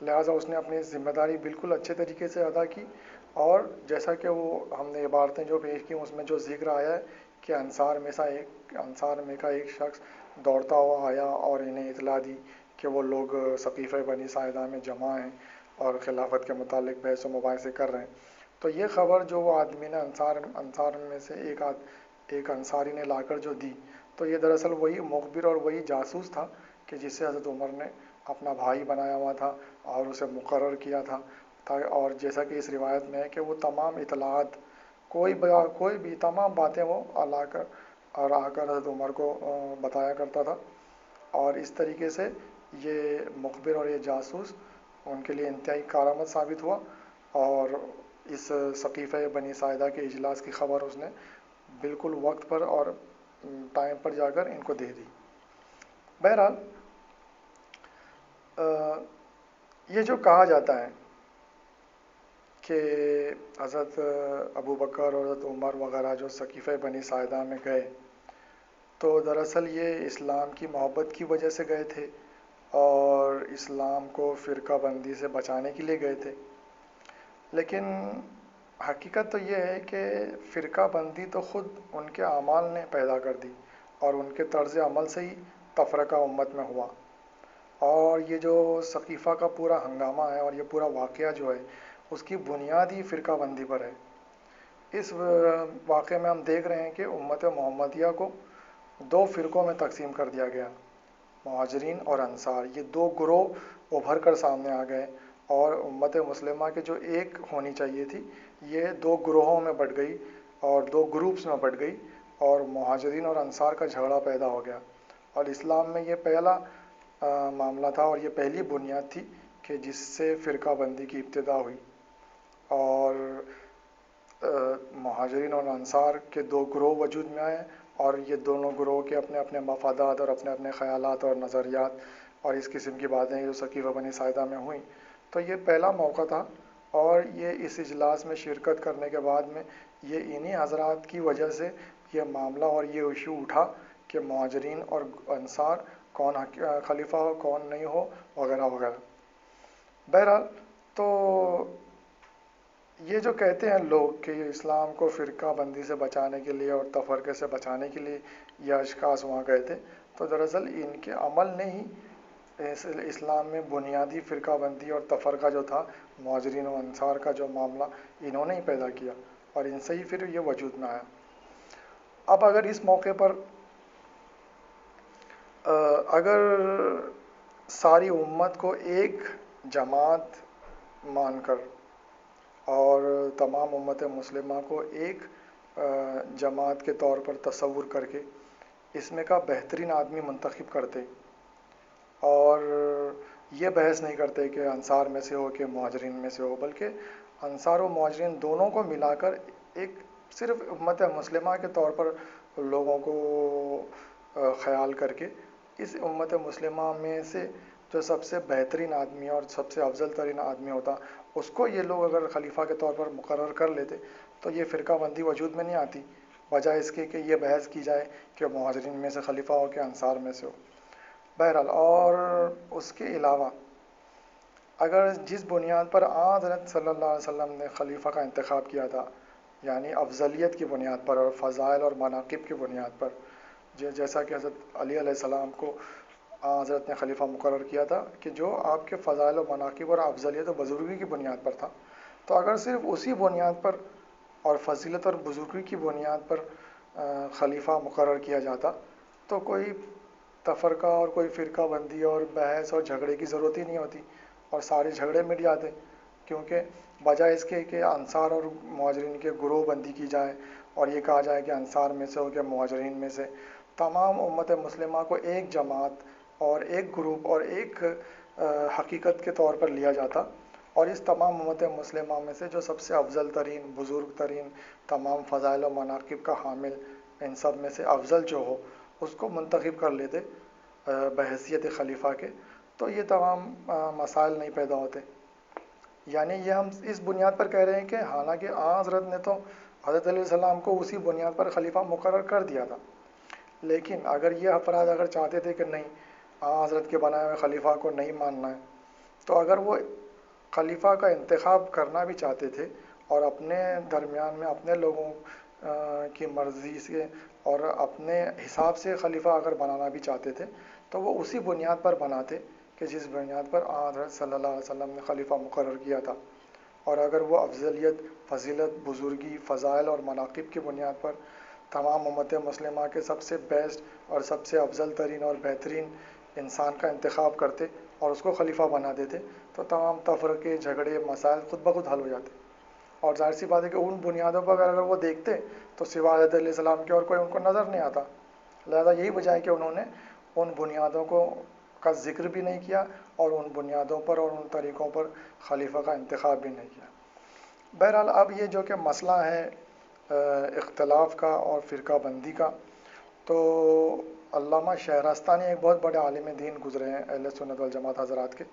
Speaker 1: لہٰذا اس نے اپنی ذمہ داری بالکل اچھے طریقے سے ادا کی، اور جیسا کہ وہ ہم نے عبارتیں جو پیش کی اس میں جو ذکر آیا ہے کہ انصار میں کا ایک شخص دوڑتا ہوا آیا اور انہیں اطلاع دی کہ وہ لوگ سقیفہ بنی ساعدہ میں جمع ہیں اور خلافت کے متعلق بحث و مباحثے کر رہے ہیں۔ تو یہ خبر جو وہ آدمی نے انصار میں سے ایک انصاری نے لا کر جو دی، تو یہ دراصل وہی مخبر اور وہی جاسوس تھا کہ جسے حضرت عمر نے اپنا بھائی بنایا ہوا تھا اور اسے مقرر کیا تھا، اور جیسا کہ اس روایت میں ہے کہ وہ تمام اطلاعات کوئی بھی تمام باتیں وہ لا کر اور آ کر حضرت عمر کو بتایا کرتا تھا، اور اس طریقے سے یہ مخبر اور یہ جاسوس ان کے لیے انتہائی کارآمد ثابت ہوا، اور اس سقیفہ بنی ساعدہ کے اجلاس کی خبر اس نے بالکل وقت پر اور ٹائم پر جا کر ان کو دے دی۔ بہرحال یہ جو کہا جاتا ہے کہ حضرت ابو بکر اور حضرت عمر وغیرہ جو سقیفہ بنی ساعدہ میں گئے، تو دراصل یہ اسلام کی محبت کی وجہ سے گئے تھے اور اسلام کو فرقہ بندی سے بچانے کے لیے گئے تھے، لیکن حقیقت تو یہ ہے کہ فرقہ بندی تو خود ان کے اعمال نے پیدا کر دی، اور ان کے طرز عمل سے ہی تفرقہ امت میں ہوا، اور یہ جو سقیفہ کا پورا ہنگامہ ہے اور یہ پورا واقعہ جو ہے اس کی بنیاد ہی فرقہ بندی پر ہے۔ اس واقعے میں ہم دیکھ رہے ہیں کہ امت محمدیہ کو دو فرقوں میں تقسیم کر دیا گیا، مہاجرین اور انصار، یہ دو گروہ ابھر کر سامنے آ گئے، اور امت مسلمہ کے جو ایک ہونی چاہیے تھی یہ دو گروہوں میں بٹ گئی اور دو گروپس میں بٹ گئی، اور مہاجرین اور انصار کا جھگڑا پیدا ہو گیا، اور اسلام میں یہ پہلا معاملہ تھا اور یہ پہلی بنیاد تھی کہ جس سے فرقہ بندی کی ابتدا ہوئی، اور مہاجرین اور انصار کے دو گروہ وجود میں آئے، اور یہ دونوں گروہ کے اپنے اپنے مفادات اور اپنے اپنے خیالات اور نظریات اور اس قسم کی باتیں جو سقیفہ بنی ساعدہ میں ہوئیں، تو یہ پہلا موقع تھا، اور یہ اس اجلاس میں شرکت کرنے کے بعد میں یہ انہی حضرات کی وجہ سے یہ معاملہ اور یہ ایشو اٹھا کہ مہاجرین اور انصار کون خلیفہ ہو کون نہیں ہو وغیرہ وغیرہ۔ بہرحال تو یہ جو کہتے ہیں لوگ کہ یہ اسلام کو فرقہ بندی سے بچانے کے لیے اور تفرقے سے بچانے کے لیے یہ اشخاص وہاں گئے تھے، تو دراصل ان کے عمل نے ہی اسلام میں بنیادی فرقہ بندی اور تفرقہ جو تھا مہاجرین و انصار کا جو معاملہ انہوں نے ہی پیدا کیا، اور ان سے ہی پھر یہ وجود میں آیا۔ اب اگر اس موقع پر اگر ساری امت کو ایک جماعت مان کر اور تمام امت مسلمہ کو ایک جماعت کے طور پر تصور کر کے اس میں کا بہترین آدمی منتخب کرتے اور یہ بحث نہیں کرتے کہ انصار میں سے ہو کہ مہاجرین میں سے ہو، بلکہ انصار و مہاجرین دونوں کو ملا کر ایک صرف امت مسلمہ کے طور پر لوگوں کو خیال کر کے اس امت مسلمہ میں سے جو سب سے بہترین آدمی اور سب سے افضل ترین آدمی ہوتا اس کو یہ لوگ اگر خلیفہ کے طور پر مقرر کر لیتے تو یہ فرقہ بندی وجود میں نہیں آتی، بجائے اس کے کہ یہ بحث کی جائے کہ مہاجرین میں سے خلیفہ ہو کہ انصار میں سے ہو۔ بہرحال اور اس کے علاوہ اگر جس بنیاد پر حضرت صلی اللہ علیہ وسلم نے خلیفہ کا انتخاب کیا تھا، یعنی افضلیت کی بنیاد پر اور فضائل اور مناقب کی بنیاد پر، جیسا کہ حضرت علی علیہ السلام کو حضرت نے خلیفہ مقرر کیا تھا کہ جو آپ کے فضائل و مناقب اور افضلیت و بزرگی کی بنیاد پر تھا، تو اگر صرف اسی بنیاد پر اور فضیلت اور بزرگی کی بنیاد پر خلیفہ مقرر کیا جاتا تو کوئی تفرقہ اور کوئی فرقہ بندی اور بحث اور جھگڑے کی ضرورت ہی نہیں ہوتی اور سارے جھگڑے مٹ جاتے، کیونکہ بجائے اس کے کہ انصار اور مہاجرین کے گروہ بندی کی جائے اور یہ کہا جائے کہ انصار میں سے ہو کہ مہاجرین میں سے، تمام امت مسلمہ کو ایک جماعت اور ایک گروپ اور ایک حقیقت کے طور پر لیا جاتا، اور اس تمام امت مسلمہ میں سے جو سب سے افضل ترین، بزرگ ترین، تمام فضائل و مناقب کا حامل، ان سب میں سے افضل جو ہو اس کو منتخب کر لیتے بحیثیت خلیفہ کے، تو یہ تمام مسائل نہیں پیدا ہوتے۔ یعنی یہ ہم اس بنیاد پر کہہ رہے ہیں کہ حالانکہ حضرت نے تو حضرت علیہ السلام کو اسی بنیاد پر خلیفہ مقرر کر دیا تھا، لیکن اگر یہ افراد اگر چاہتے تھے کہ نہیں، حضرت کے بنائے ہوئے خلیفہ کو نہیں ماننا ہے، تو اگر وہ خلیفہ کا انتخاب کرنا بھی چاہتے تھے اور اپنے درمیان میں اپنے لوگوں کی مرضی سے اور اپنے حساب سے خلیفہ اگر بنانا بھی چاہتے تھے، تو وہ اسی بنیاد پر بناتے کہ جس بنیاد پر حضرت صلی اللہ علیہ وسلم نے خلیفہ مقرر کیا تھا، اور اگر وہ افضلیت، فضیلت، بزرگی، فضائل اور مناقب کی بنیاد پر تمام امت مسلمہ کے سب سے بیسٹ اور سب سے افضل ترین اور بہترین انسان کا انتخاب کرتے اور اس کو خلیفہ بنا دیتے، تو تمام تفرقے، جھگڑے، مسائل خود بخود حل ہو جاتے۔ اور ظاہر سی بات ہے کہ ان بنیادوں پر اگر وہ دیکھتے تو سوا حضرت علیہ السلام کے اور کوئی ان کو نظر نہیں آتا، لہذا یہی وجہ ہے کہ انہوں نے ان بنیادوں کا ذکر بھی نہیں کیا اور ان بنیادوں پر اور ان طریقوں پر خلیفہ کا انتخاب بھی نہیں کیا۔ بہرحال اب یہ جو کہ مسئلہ ہے اختلاف کا اور فرقہ بندی کا، تو علامہ شہرستانی ایک بہت بڑے عالم دین گزرے ہیں اہل سنت والجماعت حضرات کے،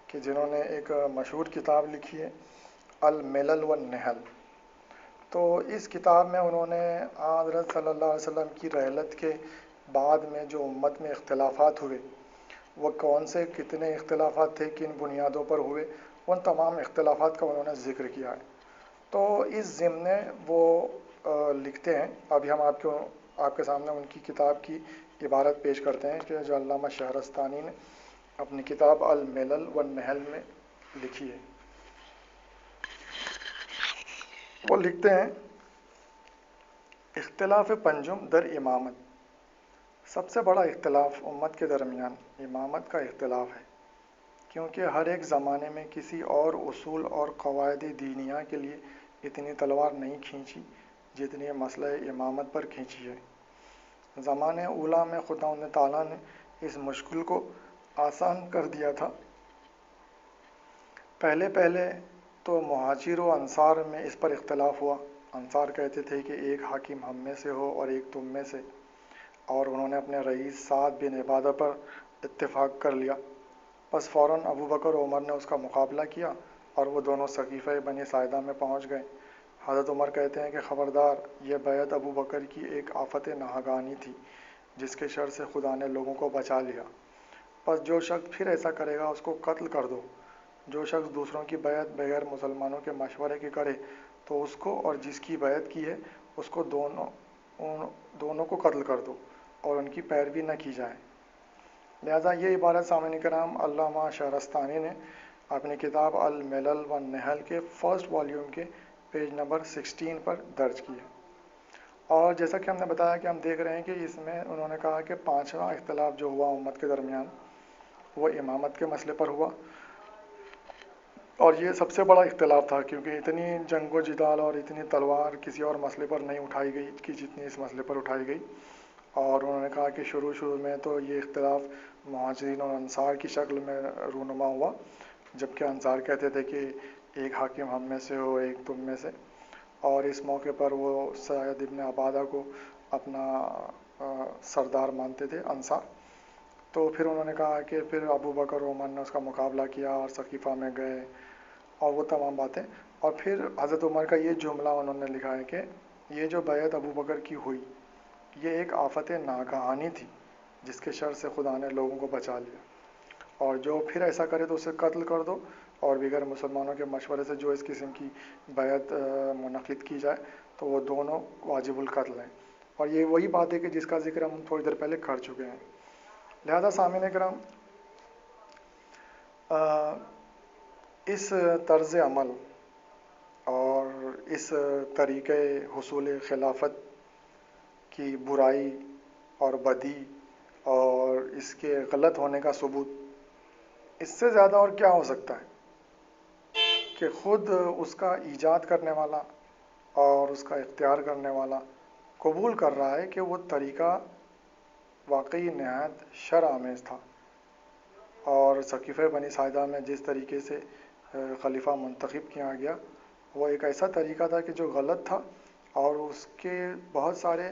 Speaker 1: کہ جنہوں نے ایک مشہور کتاب لکھی ہے الملل والنحل۔ تو اس کتاب میں انہوں نے حضرت صلی اللہ علیہ وسلم کی رحلت کے بعد میں جو امت میں اختلافات ہوئے، وہ کون سے کتنے اختلافات تھے، کن بنیادوں پر ہوئے، ان تمام اختلافات کا انہوں نے ذکر کیا ہے۔ تو اس ضمن وہ لکھتے ہیں، ابھی ہم آپ کے سامنے ان کی کتاب کی عبارت پیش کرتے ہیں کہ جو علامہ شہرستانی نے اپنی کتاب الملل والنحل میں لکھی ہے۔ وہ لکھتے ہیں، اختلاف پنجم در امامت، سب سے بڑا اختلاف امت کے درمیان امامت کا اختلاف ہے، کیونکہ ہر ایک زمانے میں کسی اور اصول اور قواعد دینیہ کے لیے اتنی تلوار نہیں کھینچی جتنی مسئلہ امامت پر کھینچی ہے۔ زمانے اولیٰ میں خدا تعالیٰ نے اس مشکل کو آسان کر دیا تھا۔ پہلے تو مہاجر و انصار میں اس پر اختلاف ہوا۔ انصار کہتے تھے کہ ایک حاکم ہم میں سے ہو اور ایک تم میں سے، اور انہوں نے اپنے رئیس سعد بن عبادہ پر اتفاق کر لیا۔ پس فوراً ابو بکر و عمر نے اس کا مقابلہ کیا اور وہ دونوں سقیفہ بنی ساعدہ میں پہنچ گئے۔ حضرت عمر کہتے ہیں کہ خبردار، یہ بیعت ابو بکر کی ایک آفت ناگہانی تھی جس کے شر سے خدا نے لوگوں کو بچا لیا۔ پس جو شخص پھر ایسا کرے گا اس کو قتل کر دو۔ جو شخص دوسروں کی بیعت بغیر مسلمانوں کے مشورے کے کرے تو اس کو اور جس کی بیعت کی ہے اس کو دونوں کو قتل کر دو اور ان کی پیروی نہ کی جائے۔ لہذا یہ عبارت سامعین کرام علامہ شہرستانی نے اپنی کتاب الملل والنحل کے فرسٹ والیوم کے پیج نمبر 16 پر درج کی ہے۔ اور جیسا کہ ہم نے بتایا کہ ہم دیکھ رہے ہیں کہ اس میں انہوں نے کہا کہ پانچواں اختلاف جو ہوا امت کے درمیان وہ امامت کے مسئلے پر ہوا، اور یہ سب سے بڑا اختلاف تھا، کیونکہ اتنی جنگ و جدال اور اتنی تلوار کسی اور مسئلے پر نہیں اٹھائی گئی کہ جتنی اس مسئلے پر اٹھائی گئی۔ اور انہوں نے کہا کہ شروع میں تو یہ اختلاف مہاجرین اور انصار کی شکل میں رونما ہوا، جبکہ انصار کہتے تھے کہ ایک حاکم ہم میں سے ہو ایک تم میں سے، اور اس موقع پر وہ سعد ابن عبادہ کو اپنا سردار مانتے تھے انصار۔ تو پھر انہوں نے کہا کہ پھر ابو بکر و عمر نے اس کا مقابلہ کیا اور سقیفہ میں گئے اور وہ تمام باتیں، اور پھر حضرت عمر کا یہ جملہ انہوں نے لکھا ہے کہ یہ جو بیعت ابو بکر کی ہوئی یہ ایک آفت ناگہانی تھی جس کے شر سے خدا نے لوگوں کو بچا لیا، اور جو پھر ایسا کرے تو اسے قتل کر دو، اور بغیر مسلمانوں کے مشورے سے جو اس قسم کی بیعت منعقد کی جائے تو وہ دونوں واجب القتل ہیں۔ اور یہ وہی بات ہے کہ جس کا ذکر ہم تھوڑی دیر پہلے کر چکے ہیں۔ لہذا سامعین کرام، اس طرز عمل اور اس طریقے حصول خلافت کی برائی اور بدی اور اس کے غلط ہونے کا ثبوت، اس سے زیادہ اور کیا ہو سکتا ہے کہ خود اس کا ایجاد کرنے والا اور اس کا اختیار کرنے والا قبول کر رہا ہے کہ وہ طریقہ واقعی نہایت شر آمیز تھا، اور ثقیفہ بنی ساعدہ میں جس طریقے سے خلیفہ منتخب کیا گیا وہ ایک ایسا طریقہ تھا کہ جو غلط تھا، اور اس کے بہت سارے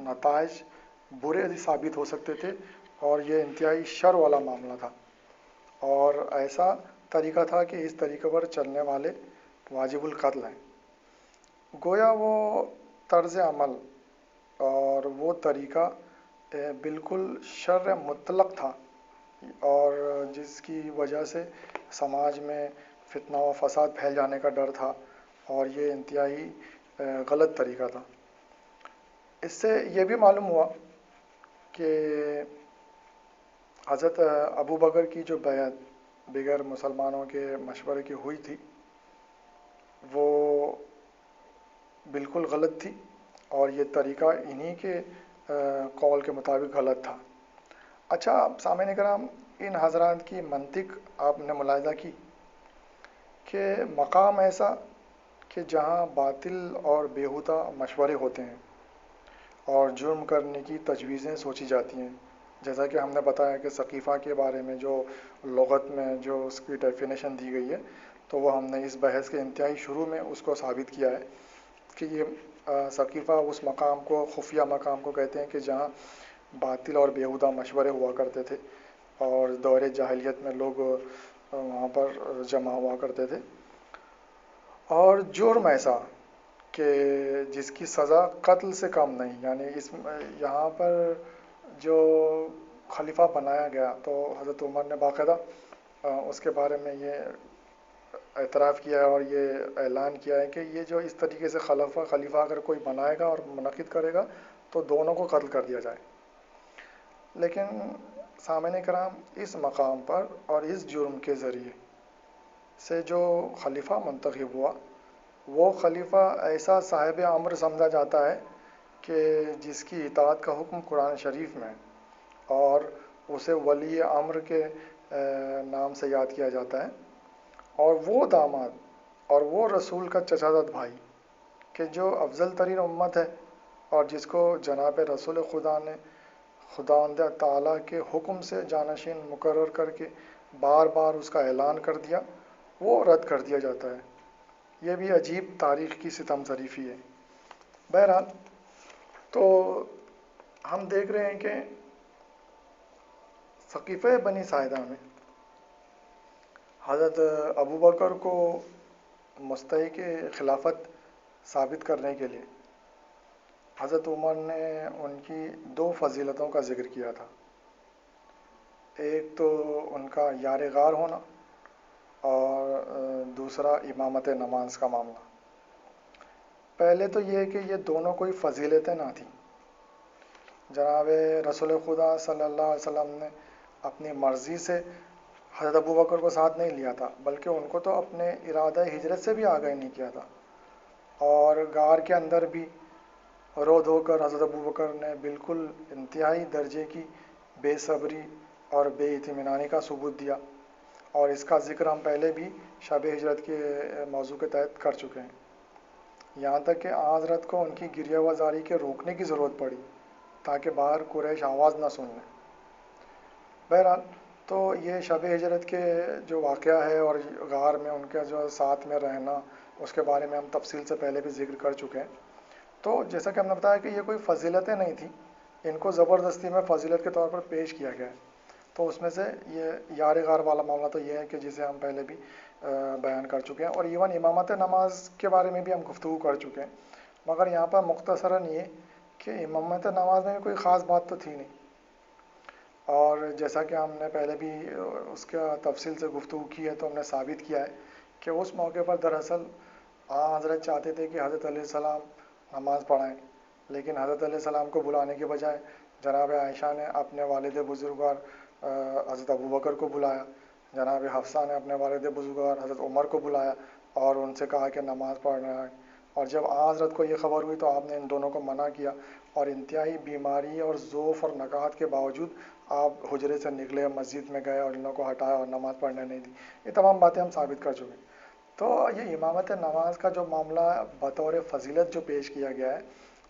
Speaker 1: نتائج برے ثابت ہو سکتے تھے، اور یہ انتہائی شر والا معاملہ تھا، اور ایسا طریقہ تھا کہ اس طریقے پر چلنے والے واجب القتل ہیں۔ گویا وہ طرز عمل اور وہ طریقہ بالکل شر مطلق تھا، اور جس کی وجہ سے سماج میں فتنہ و فساد پھیل جانے کا ڈر تھا، اور یہ انتہائی غلط طریقہ تھا۔ اس سے یہ بھی معلوم ہوا کہ حضرت ابو بکر کی جو بیعت بغیر مسلمانوں کے مشورے کی ہوئی تھی وہ بالکل غلط تھی، اور یہ طریقہ انہی کے قول کے مطابق غلط تھا۔ اچھا سامعین کرام، ان حضرات کی منطق آپ نے ملاحظہ کی کہ مقام ایسا کہ جہاں باطل اور بیہودہ مشورے ہوتے ہیں اور جرم کرنے کی تجویزیں سوچی جاتی ہیں، جیسا کہ ہم نے بتایا کہ ثقیفہ کے بارے میں جو لغت میں جو اس کی ڈیفینیشن دی گئی ہے، تو وہ ہم نے اس بحث کے انتہائی شروع میں اس کو ثابت کیا ہے کہ یہ ثقیفہ اس مقام کو، خفیہ مقام کو کہتے ہیں کہ جہاں باطل اور بیہودہ مشورے ہوا کرتے تھے، اور دور جاہلیت میں لوگ وہاں پر جمع ہوا کرتے تھے، اور جرم ایسا کہ جس کی سزا قتل سے کم نہیں، یعنی یہاں پر جو خلیفہ بنایا گیا تو حضرت عمر نے باقاعدہ اس کے بارے میں یہ اعتراف کیا ہے اور یہ اعلان کیا ہے کہ یہ جو اس طریقے سے خلیفہ اگر کوئی بنائے گا اور منعقد کرے گا تو دونوں کو قتل کر دیا جائے۔ لیکن سامعین کرام، اس مقام پر اور اس جرم کے ذریعے سے جو خلیفہ منتخب ہوا وہ خلیفہ ایسا صاحب امر سمجھا جاتا ہے کہ جس کی اطاعت کا حکم قرآن شریف میں ہے، اور اسے ولی امر کے نام سے یاد کیا جاتا ہے، اور وہ داماد اور وہ رسول کا چچا زاد بھائی کہ جو افضل ترین امت ہے، اور جس کو جناب رسول خدا نے خداوند تعالیٰ کے حکم سے جانشین مقرر کر کے بار بار اس کا اعلان کر دیا، وہ رد کر دیا جاتا ہے۔ یہ بھی عجیب تاریخ کی ستم ظریفی ہے۔ بہرحال تو ہم دیکھ رہے ہیں کہ ثقیفہ بنی ساعدہ میں حضرت ابو بکر کو مستحق خلافت ثابت کرنے کے لیے حضرت عمر نے ان کی دو فضیلتوں کا ذکر کیا تھا۔ ایک تو ان کا یار غار ہونا، اور دوسرا امامت نماز کا معاملہ۔ پہلے تو یہ کہ یہ دونوں کوئی فضیلتیں نہ تھیں، جناب رسول خدا صلی اللہ علیہ وسلم نے اپنی مرضی سے حضرت ابو بکر کو ساتھ نہیں لیا تھا، بلکہ ان کو تو اپنے ارادہ ہجرت سے بھی آگاہ نہیں کیا تھا، اور غار کے اندر بھی رو دھو کر حضرت ابو بکر نے بالکل انتہائی درجے کی بے صبری اور بے اطمینانی کا ثبوت دیا، اور اس کا ذکر ہم پہلے بھی شب ہجرت کے موضوع کے تحت کر چکے ہیں، یہاں تک کہ حضرت کو ان کی گریہ وزاری کے روکنے کی ضرورت پڑی تاکہ باہر قریش آواز نہ سن لیں۔ بہرحال تو یہ شب ہجرت کے جو واقعہ ہے اور غار میں ان کا جو ساتھ میں رہنا، اس کے بارے میں ہم تفصیل سے پہلے بھی ذکر کر چکے ہیں۔ تو جیسا کہ ہم نے بتایا کہ یہ کوئی فضیلتیں نہیں تھیں، ان کو زبردستی میں فضیلت کے طور پر پیش کیا گیا ہے۔ تو اس میں سے یہ یار غار والا معاملہ تو یہ ہے کہ جسے ہم پہلے بھی بیان کر چکے ہیں، اور ایون امامت نماز کے بارے میں بھی ہم گفتگو کر چکے ہیں، مگر یہاں پر مختصراً یہ کہ امامت نماز میں کوئی خاص بات تو تھی نہیں، اور جیسا کہ ہم نے پہلے بھی اس کا تفصیل سے گفتگو کی ہے تو ہم نے ثابت کیا ہے کہ اس موقع پر دراصل حضرت چاہتے تھے کہ حضرت علیہ السلام نماز پڑھائیں، لیکن حضرت علیہ السلام کو بلانے کے بجائے جناب عائشہ نے اپنے والد بزرگوار حضرت ابو بکر کو بلایا، جناب حفصہ نے اپنے والد بزرگوار حضرت عمر کو بلایا اور ان سے کہا کہ نماز پڑھنا ہے، اور جب حضرت کو یہ خبر ہوئی تو آپ نے ان دونوں کو منع کیا، اور انتہائی بیماری اور ضعف اور نکاہت کے باوجود آپ حجرے سے نکلے، مسجد میں گئے اور ان لوگوں کو ہٹایا اور نماز پڑھنے نہیں دی۔ یہ تمام باتیں ہم ثابت کر چکے ہیں۔ تو یہ امامت نماز کا جو معاملہ بطور فضیلت جو پیش کیا گیا ہے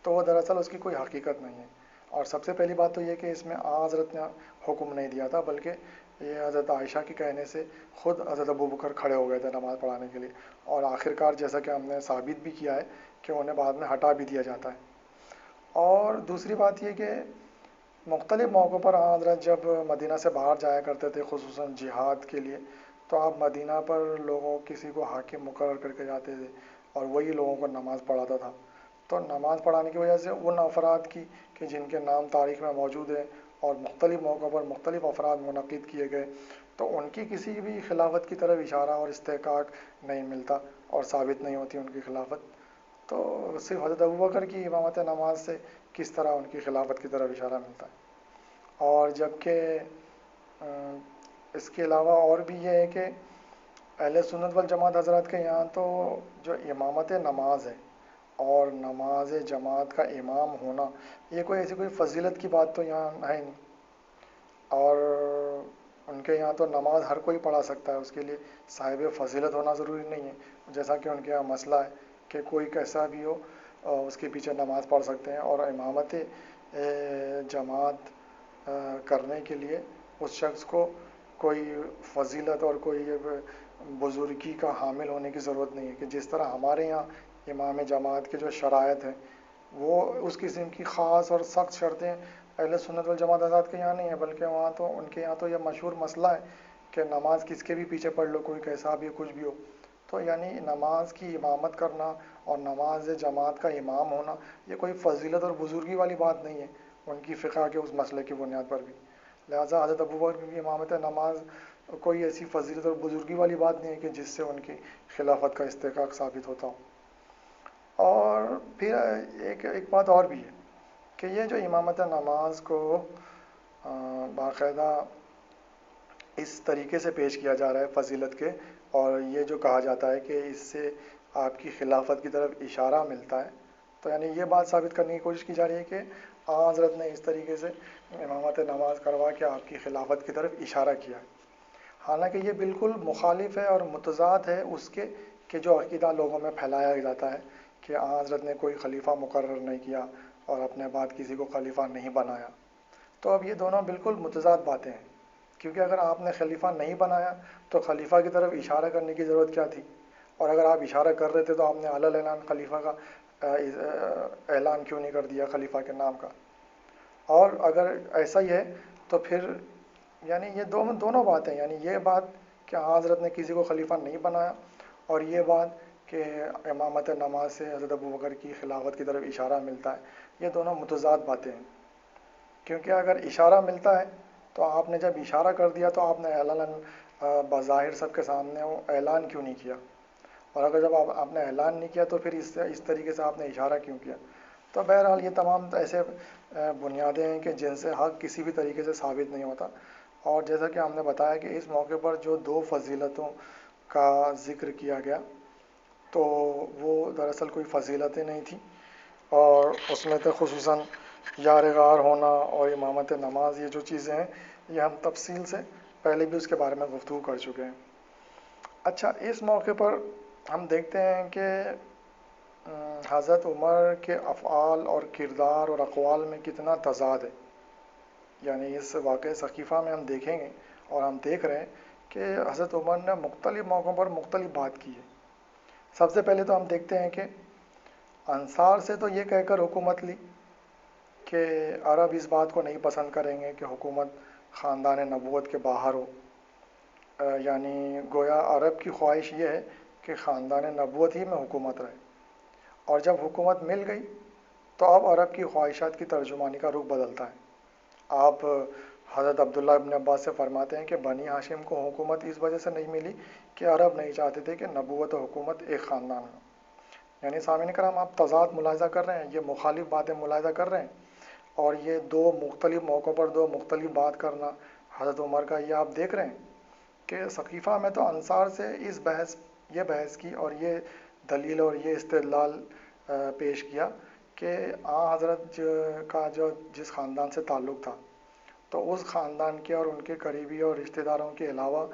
Speaker 1: تو وہ دراصل اس کی کوئی حقیقت نہیں ہے. اور سب سے پہلی بات تو یہ کہ اس میں حضرت نے حکم نہیں دیا تھا، بلکہ یہ حضرت عائشہ کے کہنے سے خود حضرت ابوبکر کھڑے ہو گئے تھے نماز پڑھانے کے لیے، اور آخرکار جیسا کہ ہم نے ثابت بھی کیا ہے کہ انہیں بعد میں ہٹا بھی دیا جاتا ہے. اور دوسری بات یہ کہ مختلف موقعوں پر حضرت جب مدینہ سے باہر جایا کرتے تھے خصوصاً جہاد کے لیے، تو آپ مدینہ پر لوگوں کسی کو حاکم مقرر کر کے جاتے تھے اور وہی لوگوں کو نماز پڑھاتا تھا. تو نماز پڑھانے کی وجہ سے ان افراد کی کہ جن کے نام تاریخ میں موجود ہیں اور مختلف موقعوں پر مختلف افراد منعقد کیے گئے، تو ان کی کسی بھی خلافت کی طرف اشارہ اور استحقاق نہیں ملتا اور ثابت نہیں ہوتی ان کی خلافت. تو صرف حضرت ابوبکر کی امامت نماز سے کس طرح ان کی خلافت کی طرف اشارہ ملتا ہے. اور جبکہ اس کے علاوہ اور بھی یہ ہے کہ اہل سنت والجماعت حضرات کے یہاں تو جو امامت نماز ہے اور نماز جماعت کا امام ہونا، یہ کوئی ایسی کوئی فضیلت کی بات تو یہاں ہے نہیں. اور ان کے یہاں تو نماز ہر کوئی پڑھا سکتا ہے، اس کے لیے صاحب فضیلت ہونا ضروری نہیں ہے، جیسا کہ ان کے یہاں مسئلہ ہے کہ کوئی کیسا بھی ہو اس کے پیچھے نماز پڑھ سکتے ہیں. اور امامت جماعت کرنے کے لیے اس شخص کو کوئی فضیلت اور کوئی بزرگی کا حامل ہونے کی ضرورت نہیں ہے، کہ جس طرح ہمارے یہاں امام جماعت کے جو شرائط ہیں وہ اس قسم کی خاص اور سخت شرطیں اہل سنت والجماعت حضرات کے یہاں نہیں ہے، بلکہ وہاں تو ان کے یہاں تو یہ مشہور مسئلہ ہے کہ نماز کس کے بھی پیچھے پڑھ لو، کوئی کیسا بھی کچھ بھی ہو. تو یعنی نماز کی امامت کرنا اور نماز جماعت کا امام ہونا یہ کوئی فضیلت اور بزرگی والی بات نہیں ہے ان کی فقہ کے اس مسئلے کی بنیاد پر بھی. لہٰذا حضرت ابوبکر کی امامت نماز کوئی ایسی فضیلت اور بزرگی والی بات نہیں ہے کہ جس سے ان کی خلافت کا استحقاق ثابت ہوتا ہو. اور پھر ایک بات اور بھی ہے کہ یہ جو امامت نماز کو باقاعدہ اس طریقے سے پیش کیا جا رہا ہے فضیلت کے، اور یہ جو کہا جاتا ہے کہ اس سے آپ کی خلافت کی طرف اشارہ ملتا ہے، تو یعنی یہ بات ثابت کرنے کی کوشش کی جا رہی ہے کہ حضرت نے اس طریقے سے امامت نماز کروا کے آپ کی خلافت کی طرف اشارہ کیا ہے. حالانکہ یہ بالکل مخالف ہے اور متضاد ہے اس کے کہ جو عقیدہ لوگوں میں پھیلایا جاتا ہے کہ حضرت نے کوئی خلیفہ مقرر نہیں کیا اور اپنے بعد کسی کو خلیفہ نہیں بنایا. تو اب یہ دونوں بالکل متضاد باتیں ہیں، کیونکہ اگر آپ نے خلیفہ نہیں بنایا تو خلیفہ کی طرف اشارہ کرنے کی ضرورت کیا تھی، اور اگر آپ اشارہ کر رہے تھے تو آپ نے علل اعلان خلیفہ کا اعلان کیوں نہیں کر دیا خلیفہ کے نام کا. اور اگر ایسا ہی ہے تو پھر یعنی یہ دونوں باتیں، یعنی یہ بات کہ حضرت نے کسی کو خلیفہ نہیں بنایا اور یہ بات کہ امامت نماز سے حضرت ابوبکر کی خلافت کی طرف اشارہ ملتا ہے، یہ دونوں متضاد باتیں ہیں. کیونکہ اگر اشارہ ملتا ہے تو آپ نے جب اشارہ کر دیا تو آپ نے اعلان بظاہر سب کے سامنے وہ اعلان کیوں نہیں کیا، اور اگر جب آپ نے اعلان نہیں کیا تو پھر اس طریقے سے آپ نے اشارہ کیوں کیا. تو بہرحال یہ تمام ایسے بنیادیں ہیں کہ جن سے حق کسی بھی طریقے سے ثابت نہیں ہوتا. اور جیسا کہ ہم نے بتایا کہ اس موقع پر جو دو فضیلتوں کا ذکر کیا گیا تو وہ دراصل کوئی فضیلتیں نہیں تھیں، اور اس میں تو خصوصاً یار غار ہونا اور امامت نماز، یہ جو چیزیں ہیں یہ ہم تفصیل سے پہلے بھی اس کے بارے میں گفتگو کر چکے ہیں. اچھا، اس موقع پر ہم دیکھتے ہیں کہ حضرت عمر کے افعال اور کردار اور اقوال میں کتنا تضاد ہے. یعنی اس واقعہ ثقیفہ میں ہم دیکھیں گے اور ہم دیکھ رہے ہیں کہ حضرت عمر نے مختلف موقعوں پر مختلف بات کی ہے. سب سے پہلے تو ہم دیکھتے ہیں کہ انصار سے تو یہ کہہ کر حکومت لی کہ عرب اس بات کو نہیں پسند کریں گے کہ حکومت خاندان نبوت کے باہر ہو. یعنی گویا عرب کی خواہش یہ ہے کہ خاندان نبوت ہی میں حکومت رہے، اور جب حکومت مل گئی تو اب عرب کی خواہشات کی ترجمانی کا رخ بدلتا ہے. آپ حضرت عبداللہ ابن عباس سے فرماتے ہیں کہ بنی ہاشم کو حکومت اس وجہ سے نہیں ملی کہ عرب نہیں چاہتے تھے کہ نبوت و حکومت ایک خاندان ہو. یعنی سامعین کرام، آپ تضاد ملاحظہ کر رہے ہیں، یہ مخالف باتیں ملاحظہ کر رہے ہیں، اور یہ دو مختلف موقعوں پر دو مختلف بات کرنا حضرت عمر کا یہ آپ دیکھ رہے ہیں کہ ثقیفہ میں تو انصار سے یہ بحث کی اور یہ دلیل اور یہ استدلال پیش کیا کہ حضرت کا جو جس خاندان سے تعلق تھا تو اس خاندان کے اور ان کے قریبی اور رشتہ داروں کے علاوہ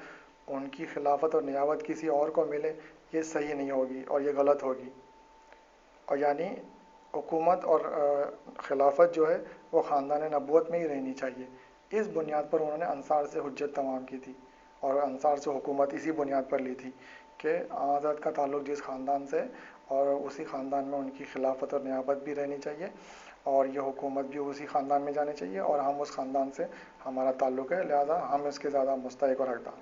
Speaker 1: ان کی خلافت اور نیابت کسی اور کو ملے یہ صحیح نہیں ہوگی اور یہ غلط ہوگی، اور یعنی حکومت اور خلافت جو ہے وہ خاندان نبوت میں ہی رہنی چاہیے۔ اس بنیاد پر انہوں نے انصار سے حجت تمام کی تھی، اور انصار سے حکومت اسی بنیاد پر لی تھی کہ حضرت کا تعلق جس خاندان سے اور اسی خاندان میں ان کی خلافت اور نیابت بھی رہنی چاہیے، اور یہ حکومت بھی اسی خاندان میں جانی چاہیے، اور ہم اس خاندان سے ہمارا تعلق ہے، لہذا ہم اس کے زیادہ مستحق اور حقدار۔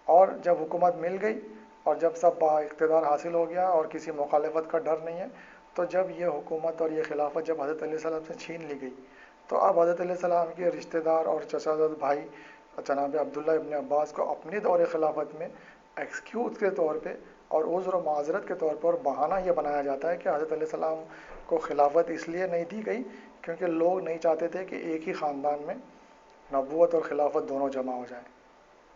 Speaker 1: اور جب حکومت مل گئی اور جب سب با اقتدار حاصل ہو گیا اور کسی مخالفت کا ڈر نہیں ہے، تو جب یہ حکومت اور یہ خلافت جب حضرت علیہ السلام سے چھین لی گئی، تو اب حضرت علیہ السلام کے رشتہ دار اور چچا زاد بھائی جناب عبداللہ ابن عباس کو اپنی دور خلافت میں ایکسکیوز کے طور پہ اور عذر و معذرت کے طور پر بہانہ یہ بنایا جاتا ہے کہ حضرت علیہ السلام کو خلافت اس لیے نہیں دی گئی کیونکہ لوگ نہیں چاہتے تھے کہ ایک ہی خاندان میں نبوت اور خلافت دونوں جمع ہو جائیں،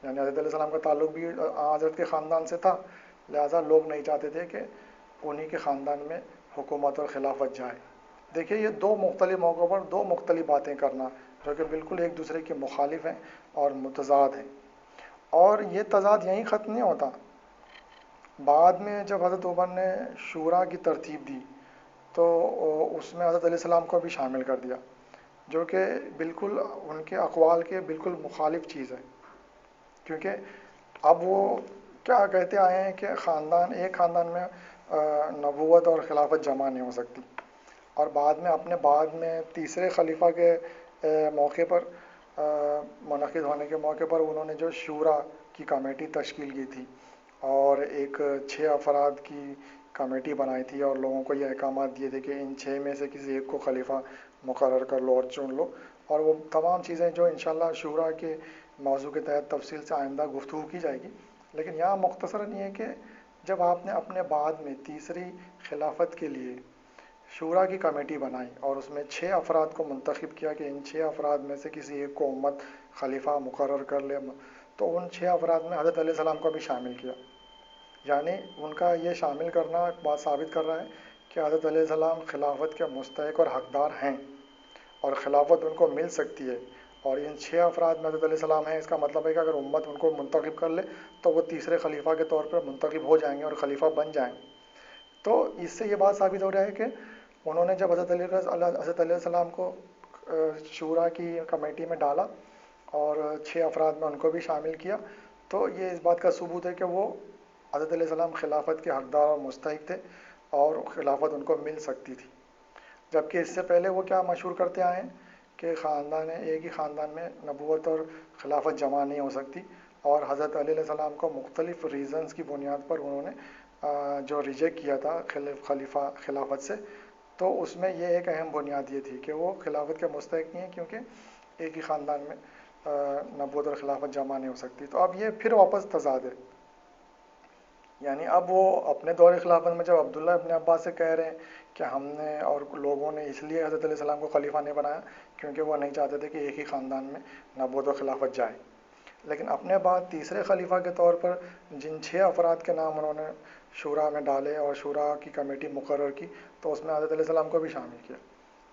Speaker 1: یعنی حضرت علیہ السلام کا تعلق بھی حضرت کے خاندان سے تھا، لہٰذا لوگ نہیں چاہتے تھے کہ انہی کے خاندان میں حکومت اور خلافت جائے۔ دیکھیے یہ دو مختلف موقعوں پر دو مختلف باتیں کرنا جو کہ بالکل ایک دوسرے کے مخالف ہیں اور متضاد ہیں، اور یہ تضاد یہیں ختم نہیں ہوتا۔ بعد میں جب حضرت عمر نے شورا کی ترتیب دی تو اس میں حضرت علیہ السلام کو بھی شامل کر دیا، جو کہ بالکل ان کے اقوال کے بالکل مخالف چیز ہے، کیونکہ اب وہ کیا کہتے آئے ہیں کہ ایک خاندان میں نبوت اور خلافت جمع نہیں ہو سکتی، اور بعد میں تیسرے خلیفہ کے موقع پر منعقد ہونے کے موقع پر انہوں نے جو شورا کی کمیٹی تشکیل کی تھی اور ایک 6 افراد کی کمیٹی بنائی تھی اور لوگوں کو یہ احکامات دیے تھے کہ ان 6 میں سے کسی ایک کو خلیفہ مقرر کر لو اور چن لو، اور وہ تمام چیزیں جو انشاءاللہ شورا کے موضوع کے تحت تفصیل سے آئندہ گفتگو کی جائے گی، لیکن یہاں مختصراً یہ ہے کہ جب آپ نے اپنے بعد میں تیسری خلافت کے لیے شورا کی کمیٹی بنائی اور اس میں 6 افراد کو منتخب کیا کہ ان 6 افراد میں سے کسی ایک کو امت خلیفہ مقرر کر لے، تو ان 6 افراد میں حضرت علیہ السلام کو بھی شامل کیا، یعنی ان کا یہ شامل کرنا ایک بات ثابت کر رہا ہے کہ حضرت علیہ السلام خلافت کے مستحق اور حقدار ہیں اور خلافت ان کو مل سکتی ہے، اور ان 6 افراد میں حضرت علیہ السلام ہیں، اس کا مطلب ہے کہ اگر امت ان کو منتخب کر لے تو وہ تیسرے خلیفہ کے طور پر منتخب ہو جائیں گے اور خلیفہ بن جائیں گے۔ تو اس سے یہ بات ثابت ہو رہا ہے کہ انہوں نے جب حضرت علیہ السلام کو شورا کی کمیٹی میں ڈالا اور 6 افراد میں ان کو بھی شامل کیا، تو یہ اس بات کا ثبوت ہے کہ وہ حضرت علیہ السلام خلافت کے حقدار اور مستحق تھے اور خلافت ان کو مل سکتی تھی، جبکہ اس سے پہلے وہ کیا مشہور کرتے آئے ہیں کہ ایک ہی خاندان میں نبوت اور خلافت جمع نہیں ہو سکتی، اور حضرت علیہ السلام کو مختلف ریزنز کی بنیاد پر انہوں نے جو ریجیکٹ کیا تھا خلافت سے، تو اس میں یہ ایک اہم بنیاد یہ تھی کہ وہ خلافت کے مستحق نہیں ہیں کیونکہ ایک ہی خاندان میں نبوت اور خلافت جمع نہیں ہو سکتی۔ تو اب یہ پھر واپس تضاد ہے، یعنی اب وہ اپنے دور خلافت میں جب عبداللہ ابن عباس سے کہہ رہے ہیں کہ ہم نے اور لوگوں نے اس لیے حضرت علیہ السلام کو خلیفہ نہیں بنایا کیونکہ وہ نہیں چاہتے تھے کہ ایک ہی خاندان میں نبوت و خلافت جائے، لیکن اپنے بعد تیسرے خلیفہ کے طور پر جن 6 افراد کے نام انہوں نے شورا میں ڈالے اور شورا کی کمیٹی مقرر کی، تو اس میں حضرت علیہ السلام کو بھی شامل کیا،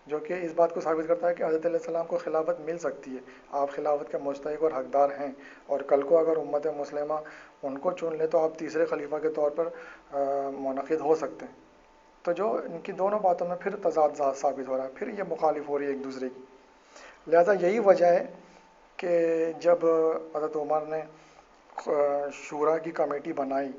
Speaker 1: جو کہ اس بات کو ثابت کرتا ہے کہ حضرت علیہ السلام کو خلافت مل سکتی ہے، آپ خلافت کے مستحق اور حقدار ہیں، اور کل کو اگر امت مسلمہ ان کو چن لے تو آپ تیسرے خلیفہ کے طور پر منعقد ہو سکتے ہیں۔ تو جو ان کی دونوں باتوں میں پھر تضاد ثابت ہو رہا ہے، پھر یہ مخالف ہو رہی ہے ایک دوسرے کی، لہذا یہی وجہ ہے کہ جب حضرت عمر نے شورا کی کمیٹی بنائی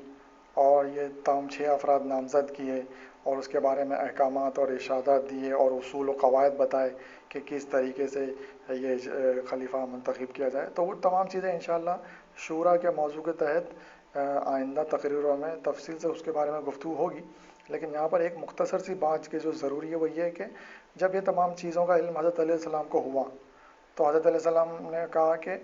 Speaker 1: اور یہ تمام 6 افراد نامزد کیے اور اس کے بارے میں احکامات اور ارشادات دیے اور اصول و قواعد بتائے کہ کس طریقے سے یہ خلیفہ منتخب کیا جائے، تو وہ تمام چیزیں انشاءاللہ شورا کے موضوع کے تحت آئندہ تقریروں میں تفصیل سے اس کے بارے میں گفتگو ہوگی، لیکن یہاں پر ایک مختصر سی بات کہ جو ضروری ہے وہ یہ ہے کہ جب یہ تمام چیزوں کا علم حضرت علیہ السلام کو ہوا تو حضرت علیہ السلام نے کہا کہ،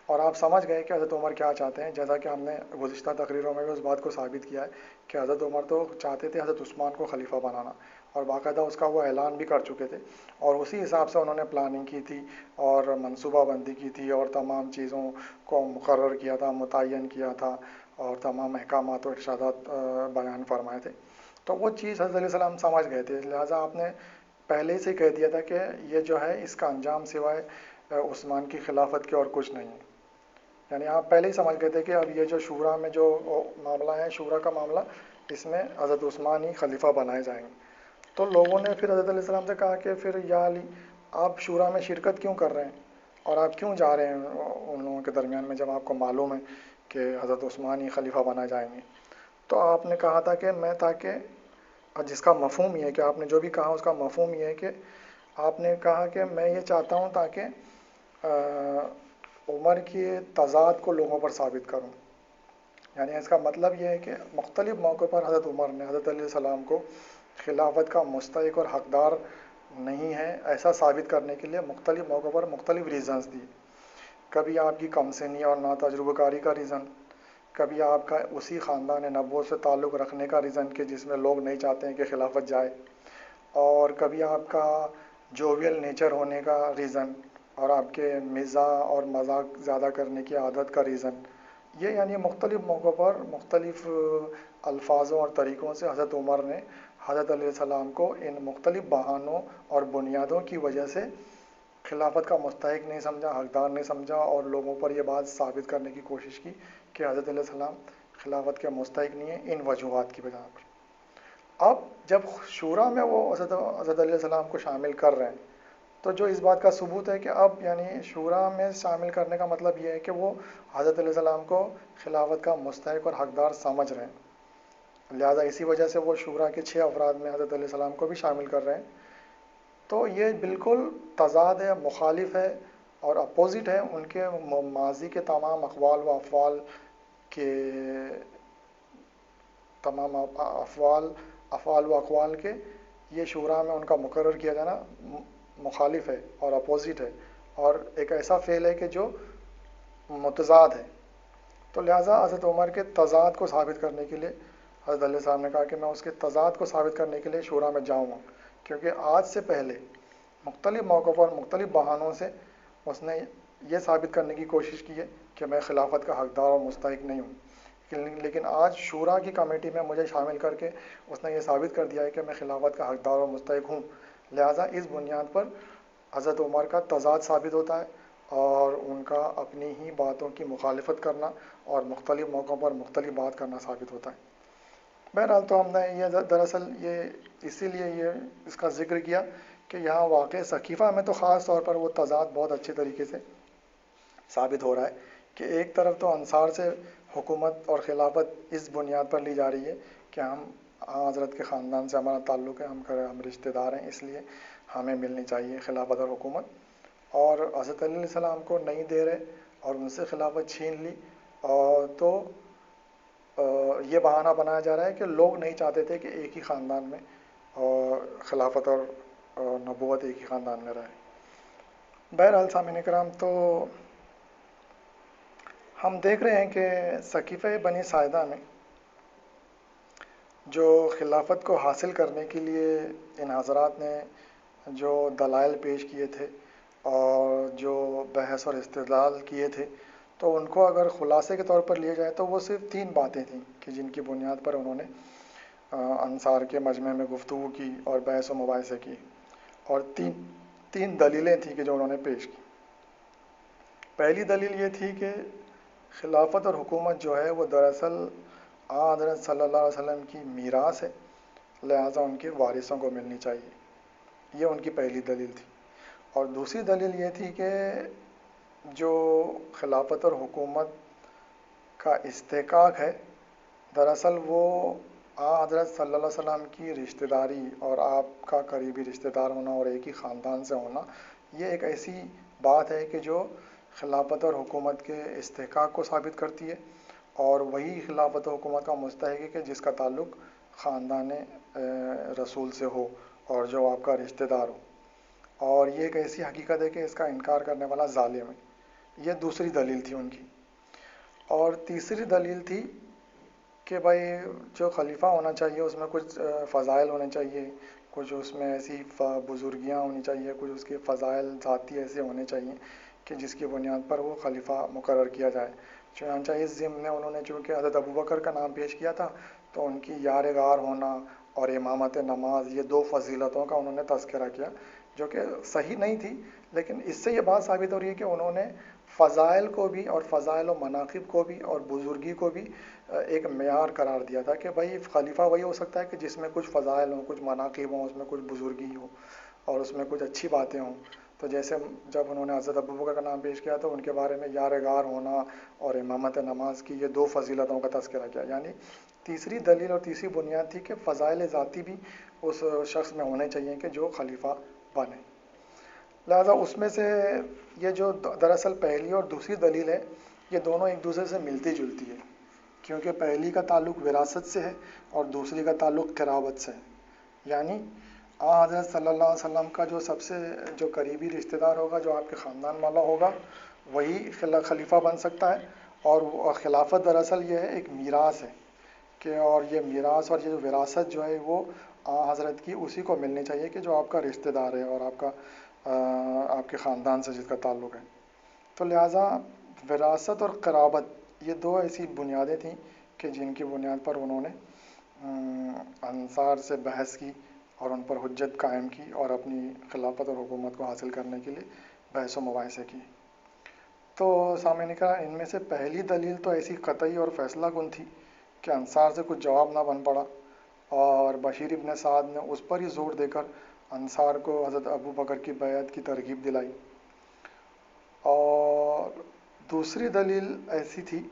Speaker 1: اور آپ سمجھ گئے کہ حضرت عمر کیا چاہتے ہیں، جیسا کہ ہم نے گزشتہ تقریروں میں بھی اس بات کو ثابت کیا ہے کہ حضرت عمر تو چاہتے تھے حضرت عثمان کو خلیفہ بنانا، اور باقاعدہ اس کا وہ اعلان بھی کر چکے تھے، اور اسی حساب سے انہوں نے پلاننگ کی تھی اور منصوبہ بندی کی تھی اور تمام چیزوں کو مقرر کیا تھا، متعین کیا تھا، اور تمام احکامات و ارشادات بیان فرمائے تھے، تو وہ چیز حضرت علیہ السلام سمجھ گئے تھے، لہٰذا آپ نے پہلے سے کہہ دیا تھا کہ یہ جو ہے اس کا انجام سوائے عثمان کی خلافت کے اور کچھ نہیں ہے۔ یعنی آپ پہلے ہی سمجھ گئے تھے کہ اب یہ جو شورا میں جو معاملہ ہے، شورا کا معاملہ، اس میں حضرت عثمان ہی خلیفہ بنائے جائیں گے۔ تو لوگوں نے پھر حضرت علیہ السلام سے کہا کہ پھر یا علی، آپ شورا میں شرکت کیوں کر رہے ہیں اور آپ کیوں جا رہے ہیں ان لوگوں کے درمیان میں، جب آپ کو معلوم ہے کہ حضرت عثمان ہی خلیفہ بنائے جائیں گے؟ تو آپ نے کہا تھا کہ میں، تاکہ، اور جس کا مفہوم یہ ہے کہ آپ نے جو بھی کہا اس کا مفہوم یہ ہے کہ آپ نے کہا کہ میں یہ چاہتا ہوں تاکہ عمر کی تضاد کو لوگوں پر ثابت کروں۔ یعنی اس کا مطلب یہ ہے کہ مختلف موقع پر حضرت عمر نے حضرت علیہ السلام کو خلافت کا مستحق اور حقدار نہیں ہے ایسا ثابت کرنے کے لیے مختلف موقع پر مختلف ریزنز دی۔ کبھی آپ کی کم سنی اور ناتجربہ کاری کا ریزن، کبھی آپ کا اسی خاندان نبوت سے تعلق رکھنے کا ریزن کہ جس میں لوگ نہیں چاہتے ہیں کہ خلافت جائے، اور کبھی آپ کا جوویل نیچر ہونے کا ریزن، اور آپ کے مزاح اور مذاق زیادہ کرنے کی عادت کا ریزن۔ یہ یعنی مختلف موقعوں پر مختلف الفاظوں اور طریقوں سے حضرت عمر نے حضرت علیہ السلام کو ان مختلف بہانوں اور بنیادوں کی وجہ سے خلافت کا مستحق نہیں سمجھا، حقدار نہیں سمجھا، اور لوگوں پر یہ بات ثابت کرنے کی کوشش کی کہ حضرت علیہ السلام خلافت کے مستحق نہیں ہیں ان وجوہات کی بنا پر۔ اب جب شورا میں وہ حضرت علیہ السلام کو شامل کر رہے ہیں، تو جو اس بات کا ثبوت ہے کہ اب یعنی شورا میں شامل کرنے کا مطلب یہ ہے کہ وہ حضرت علیہ السلام کو خلافت کا مستحق اور حقدار سمجھ رہے ہیں، لہٰذا اسی وجہ سے وہ شورا کے 6 افراد میں حضرت علیہ السلام کو بھی شامل کر رہے ہیں۔ تو یہ بالکل تضاد ہے، مخالف ہے اور اپوزٹ ہے ان کے ماضی کے تمام اقوال و افعال کے، تمام افعال و اقوال کے۔ یہ شورا میں ان کا مقرر کیا جانا مخالف ہے اور اپوزٹ ہے، اور ایک ایسا فعل ہے کہ جو متضاد ہے۔ تو لہٰذا حضرت عمر کے تضاد کو ثابت کرنے کے لیے حضرت علیہ السلام نے کہا کہ میں اس کے تضاد کو ثابت کرنے کے لیے شورا میں جاؤں گا، کیونکہ آج سے پہلے مختلف موقعوں پر مختلف بہانوں سے اس نے یہ ثابت کرنے کی کوشش کی ہے کہ میں خلافت کا حقدار اور مستحق نہیں ہوں، لیکن آج شورا کی کمیٹی میں مجھے شامل کر کے اس نے یہ ثابت کر دیا ہے کہ میں خلافت کا حقدار اور مستحق ہوں۔ لہٰذا اس بنیاد پر حضرت عمر کا تضاد ثابت ہوتا ہے اور ان کا اپنی ہی باتوں کی مخالفت کرنا اور مختلف موقعوں پر مختلف بات کرنا ثابت ہوتا ہے۔ بہرحال تو ہم نے یہ دراصل یہ اسی لیے یہ اس کا ذکر کیا کہ یہاں واقع ثقیفہ میں تو خاص طور پر وہ تضاد بہت اچھے طریقے سے ثابت ہو رہا ہے کہ ایک طرف تو انصار سے حکومت اور خلافت اس بنیاد پر لی جا رہی ہے کہ ہم حضرت کے خاندان سے ہمارا تعلق ہے، ہم رشتہ دار ہیں، اس لیے ہمیں ملنی چاہیے خلافت اور حکومت، اور حضرت علیہ السلام کو نہیں دے رہے اور ان سے خلافت چھین لی، اور تو یہ بہانہ بنایا جا رہا ہے کہ لوگ نہیں چاہتے تھے کہ ایک ہی خاندان میں خلافت اور نبوت ایک ہی خاندان میں رہے۔ بہرحال سامعین کرام، تو ہم دیکھ رہے ہیں کہ ثقیفہ بنی ساعدہ میں جو خلافت کو حاصل کرنے کے لیے ان حضرات نے جو دلائل پیش کیے تھے اور جو بحث اور استدلال کیے تھے، تو ان کو اگر خلاصے کے طور پر لیا جائے تو وہ صرف 3 باتیں تھیں کہ جن کی بنیاد پر انہوں نے انصار کے مجمع میں گفتگو کی اور بحث و مباحثے کی، اور تین دلیلیں تھیں کہ جو انہوں نے پیش کی۔ پہلی دلیل یہ تھی کہ خلافت اور حکومت جو ہے وہ دراصل حضرت صلی اللہ علیہ وسلم کی میراث ہے، لہٰذا ان کے وارثوں کو ملنی چاہیے، یہ ان کی پہلی دلیل تھی۔ اور دوسری دلیل یہ تھی کہ جو خلافت اور حکومت کا استحقاق ہے، دراصل وہ حضرت صلی اللہ علیہ وسلم کی رشتہ داری اور آپ کا قریبی رشتہ دار ہونا اور ایک ہی خاندان سے ہونا، یہ ایک ایسی بات ہے کہ جو خلافت اور حکومت کے استحقاق کو ثابت کرتی ہے، اور وہی خلافت و حکومت کا مستحق ہے کہ جس کا تعلق خاندان رسول سے ہو اور جو آپ کا رشتہ دار ہو، اور یہ ایک ایسی حقیقت ہے کہ اس کا انکار کرنے والا ظالم ہے۔ یہ دوسری دلیل تھی ان کی۔ اور تیسری دلیل تھی کہ بھائی جو خلیفہ ہونا چاہیے اس میں کچھ فضائل ہونے چاہیے، کچھ اس میں ایسی بزرگیاں ہونی چاہیے، کچھ اس کے فضائل ذاتی ایسے ہونے چاہیے کہ جس کی بنیاد پر وہ خلیفہ مقرر کیا جائے۔ چنانچہ اس ضمن میں انہوں نے چونکہ حضرت ابوبکر کا نام پیش کیا تھا، تو ان کی یار غار ہونا اور امامت نماز، یہ 2 فضیلتوں کا انہوں نے تذکرہ کیا، جو کہ صحیح نہیں تھی، لیکن اس سے یہ بات ثابت ہو رہی ہے کہ انہوں نے فضائل کو بھی اور فضائل و مناقب کو بھی اور بزرگی کو بھی ایک معیار قرار دیا تھا کہ بھائی خلیفہ وہی ہو سکتا ہے کہ جس میں کچھ فضائل ہوں، کچھ مناقب ہوں، اس میں کچھ بزرگی ہو اور اس میں کچھ اچھی باتیں ہوں. تو جیسے جب انہوں نے حضرت ابوبکر کا نام پیش کیا تو ان کے بارے میں یارغار ہونا اور امامت نماز کی یہ دو فضیلتوں کا تذکرہ کیا. یعنی تیسری دلیل اور تیسری بنیاد تھی کہ فضائل ذاتی بھی اس شخص میں ہونے چاہیے کہ جو خلیفہ بنے. لہذا اس میں سے یہ جو دراصل پہلی اور دوسری دلیل ہے یہ دونوں ایک دوسرے سے ملتی جلتی ہے، کیونکہ پہلی کا تعلق وراثت سے ہے اور دوسری کا تعلق قرابت سے ہے. یعنی حضرت صلی اللہ علیہ وسلم کا جو سب سے جو قریبی رشتہ دار ہوگا، جو آپ کے خاندان والا ہوگا، وہی خلیفہ بن سکتا ہے. اور خلافت دراصل یہ ہے ایک میراث ہے کہ اور یہ میراث اور یہ جو وراثت جو ہے وہ حضرت کی اسی کو ملنی چاہیے کہ جو آپ کا رشتہ دار ہے اور آپ کے خاندان سے جس کا تعلق ہے. تو لہٰذا وراثت اور قرابت یہ دو ایسی بنیادیں تھیں کہ جن کی بنیاد پر انہوں نے انصار سے بحث کی اور ان پر حجت قائم کی اور اپنی خلافت اور حکومت کو حاصل کرنے کے لیے بحث و مباحثے کی. تو سامعین کرام، ان میں سے پہلی دلیل تو ایسی قطعی اور فیصلہ کن تھی کہ انصار سے کچھ جواب نہ بن پڑا اور بشیر ابن سعد نے اس پر ہی زور دے کر انصار کو حضرت ابو بکر کی بیعت کی ترغیب دلائی. اور دوسری دلیل ایسی تھی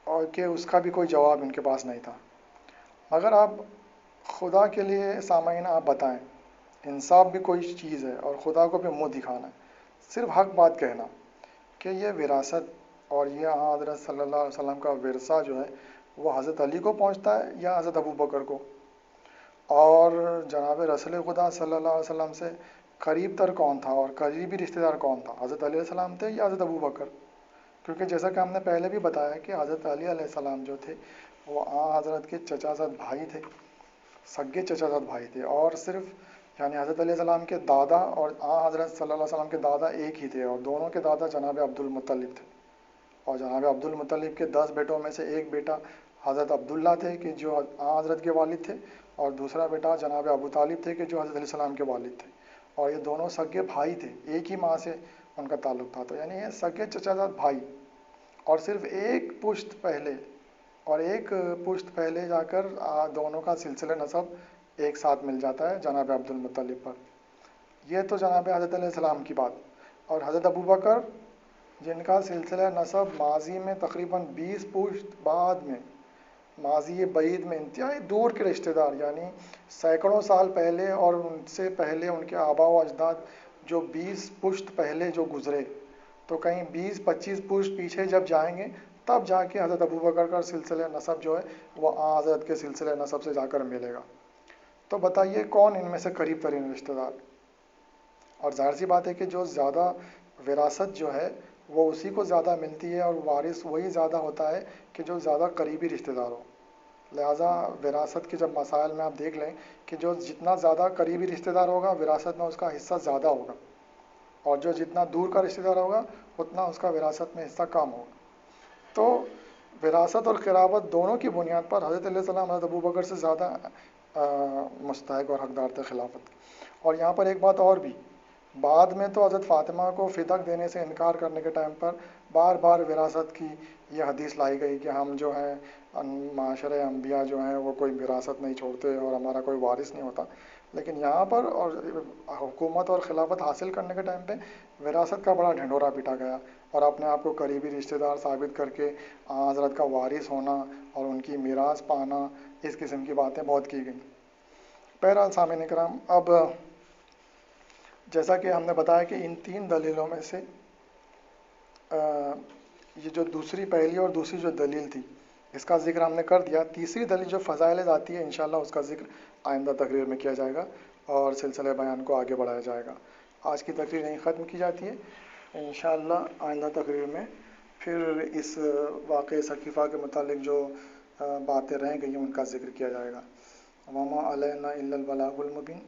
Speaker 1: اور کہ اس کا بھی کوئی جواب ان کے پاس نہیں تھا. مگر آپ خدا کے لیے سامعین آپ بتائیں، انصاف بھی کوئی چیز ہے اور خدا کو بھی منہ دکھانا ہے، صرف حق بات کہنا کہ یہ وراثت اور یہ حضرت صلی اللہ علیہ وسلم کا ورثہ جو ہے وہ حضرت علی کو پہنچتا ہے یا حضرت ابو بکر کو. اور جناب رسول خدا صلی اللہ علیہ وسلم سے قریب تر کون تھا اور قریبی رشتہ دار کون تھا، حضرت علیہ السلام تھے یا حضرت ابو بکر؟ کیونکہ جیسا کہ ہم نے پہلے بھی بتایا کہ حضرت علی علیہ السلام جو تھے وہ حضرت کے چچا زاد بھائی تھے، سگے چچا زاد بھائی تھے. اور صرف یعنی حضرت علیہ السلام کے دادا اور حضرت صلی اللہ علیہ وسلم کے دادا ایک ہی تھے اور دونوں کے دادا جناب عبد المطلب تھے. اور جناب عبد المطلب کے 10 بیٹوں میں سے ایک بیٹا حضرت عبداللہ تھے کہ جو حضرت کے والد تھے، اور دوسرا بیٹا جناب ابو طالب تھے کہ جو حضرت علیہ السلام کے والد تھے. اور یہ دونوں سگے بھائی تھے، ایک ہی ماں سے ان کا تعلق تھا. تو یعنی یہ سگے چچا زاد بھائی اور صرف ایک پشت پہلے جا کر دونوں کا سلسلہ نسب ایک ساتھ مل جاتا ہے جناب عبد المطلب پر. یہ تو جناب حضرت علیہ السلام کی بات. اور حضرت ابو بکر جن کا سلسلہ نسب ماضی میں تقریباً 20 پشت بعد میں، ماضی بعید میں انتہائی دور کے رشتہ دار، یعنی سینکڑوں سال پہلے اور ان سے پہلے ان کے آبا و اجداد جو 20 پشت پہلے جو گزرے، تو کہیں 20-25 پشت پیچھے جب جائیں گے تب جا کے حضرت ابو بکر کا سلسلہ نسب جو ہے وہ حضرت کے سلسلہ نسب سے جا کر ملے گا. تو بتائیے کون ان میں سے قریب ترین رشتہ دار؟ اور ظاہر سی بات ہے کہ جو زیادہ وراثت جو ہے وہ اسی کو زیادہ ملتی ہے اور وارث وہی زیادہ ہوتا ہے کہ جو زیادہ قریبی رشتہ دار ہو. لہٰذا وراثت کے جب مسائل میں آپ دیکھ لیں کہ جو جتنا زیادہ قریبی رشتہ دار ہوگا وراثت میں اس کا حصہ زیادہ ہوگا، اور جو جتنا دور کا رشتہ دار ہوگا اتنا اس کا وراثت میں حصہ کم ہوگا. تو وراثت اور قرابت دونوں کی بنیاد پر حضرت علیہ السلام حضرت ابو بکر سے زیادہ مستحق اور حقدار تھے خلافت کے. اور یہاں پر ایک بات اور بھی، بعد میں تو حضرت فاطمہ کو فدق دینے سے انکار کرنے کے ٹائم پر بار بار وراثت کی یہ حدیث لائی گئی کہ ہم جو ہیں معاشرہ انبیاء جو ہیں وہ کوئی وراثت نہیں چھوڑتے اور ہمارا کوئی وارث نہیں ہوتا. لیکن یہاں پر اور حکومت اور خلافت حاصل کرنے کے ٹائم پہ وراثت کا بڑا ڈھنڈورا پیٹا گیا اور اپنے آپ کو قریبی رشتہ دار ثابت کر کے حضرت کا وارث ہونا اور ان کی میراث پانا، اس قسم کی باتیں بہت کی گئیں. بہرحال سامعین کرام، اب جیسا کہ ہم نے بتایا کہ ان 3 دلیلوں میں سے یہ جو پہلی اور دوسری جو دلیل تھی اس کا ذکر ہم نے کر دیا. تیسری دلیل جو فضائل ذاتی ہے انشاءاللہ اس کا ذکر آئندہ تقریر میں کیا جائے گا اور سلسلہ بیان کو آگے بڑھایا جائے گا. آج کی تقریر یہیں ختم کی جاتی ہے. انشاءاللہ آئندہ تقریر میں پھر اس واقعہ ثقیفہ کے متعلق جو باتیں رہ گئی ہیں ان کا ذکر کیا جائے گا. وما علینا الا البلاغ المبین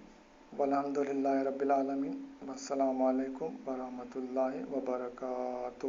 Speaker 1: والحمد للہ رب العالمین. السلام علیکم ورحمۃ اللہ وبرکاتہ.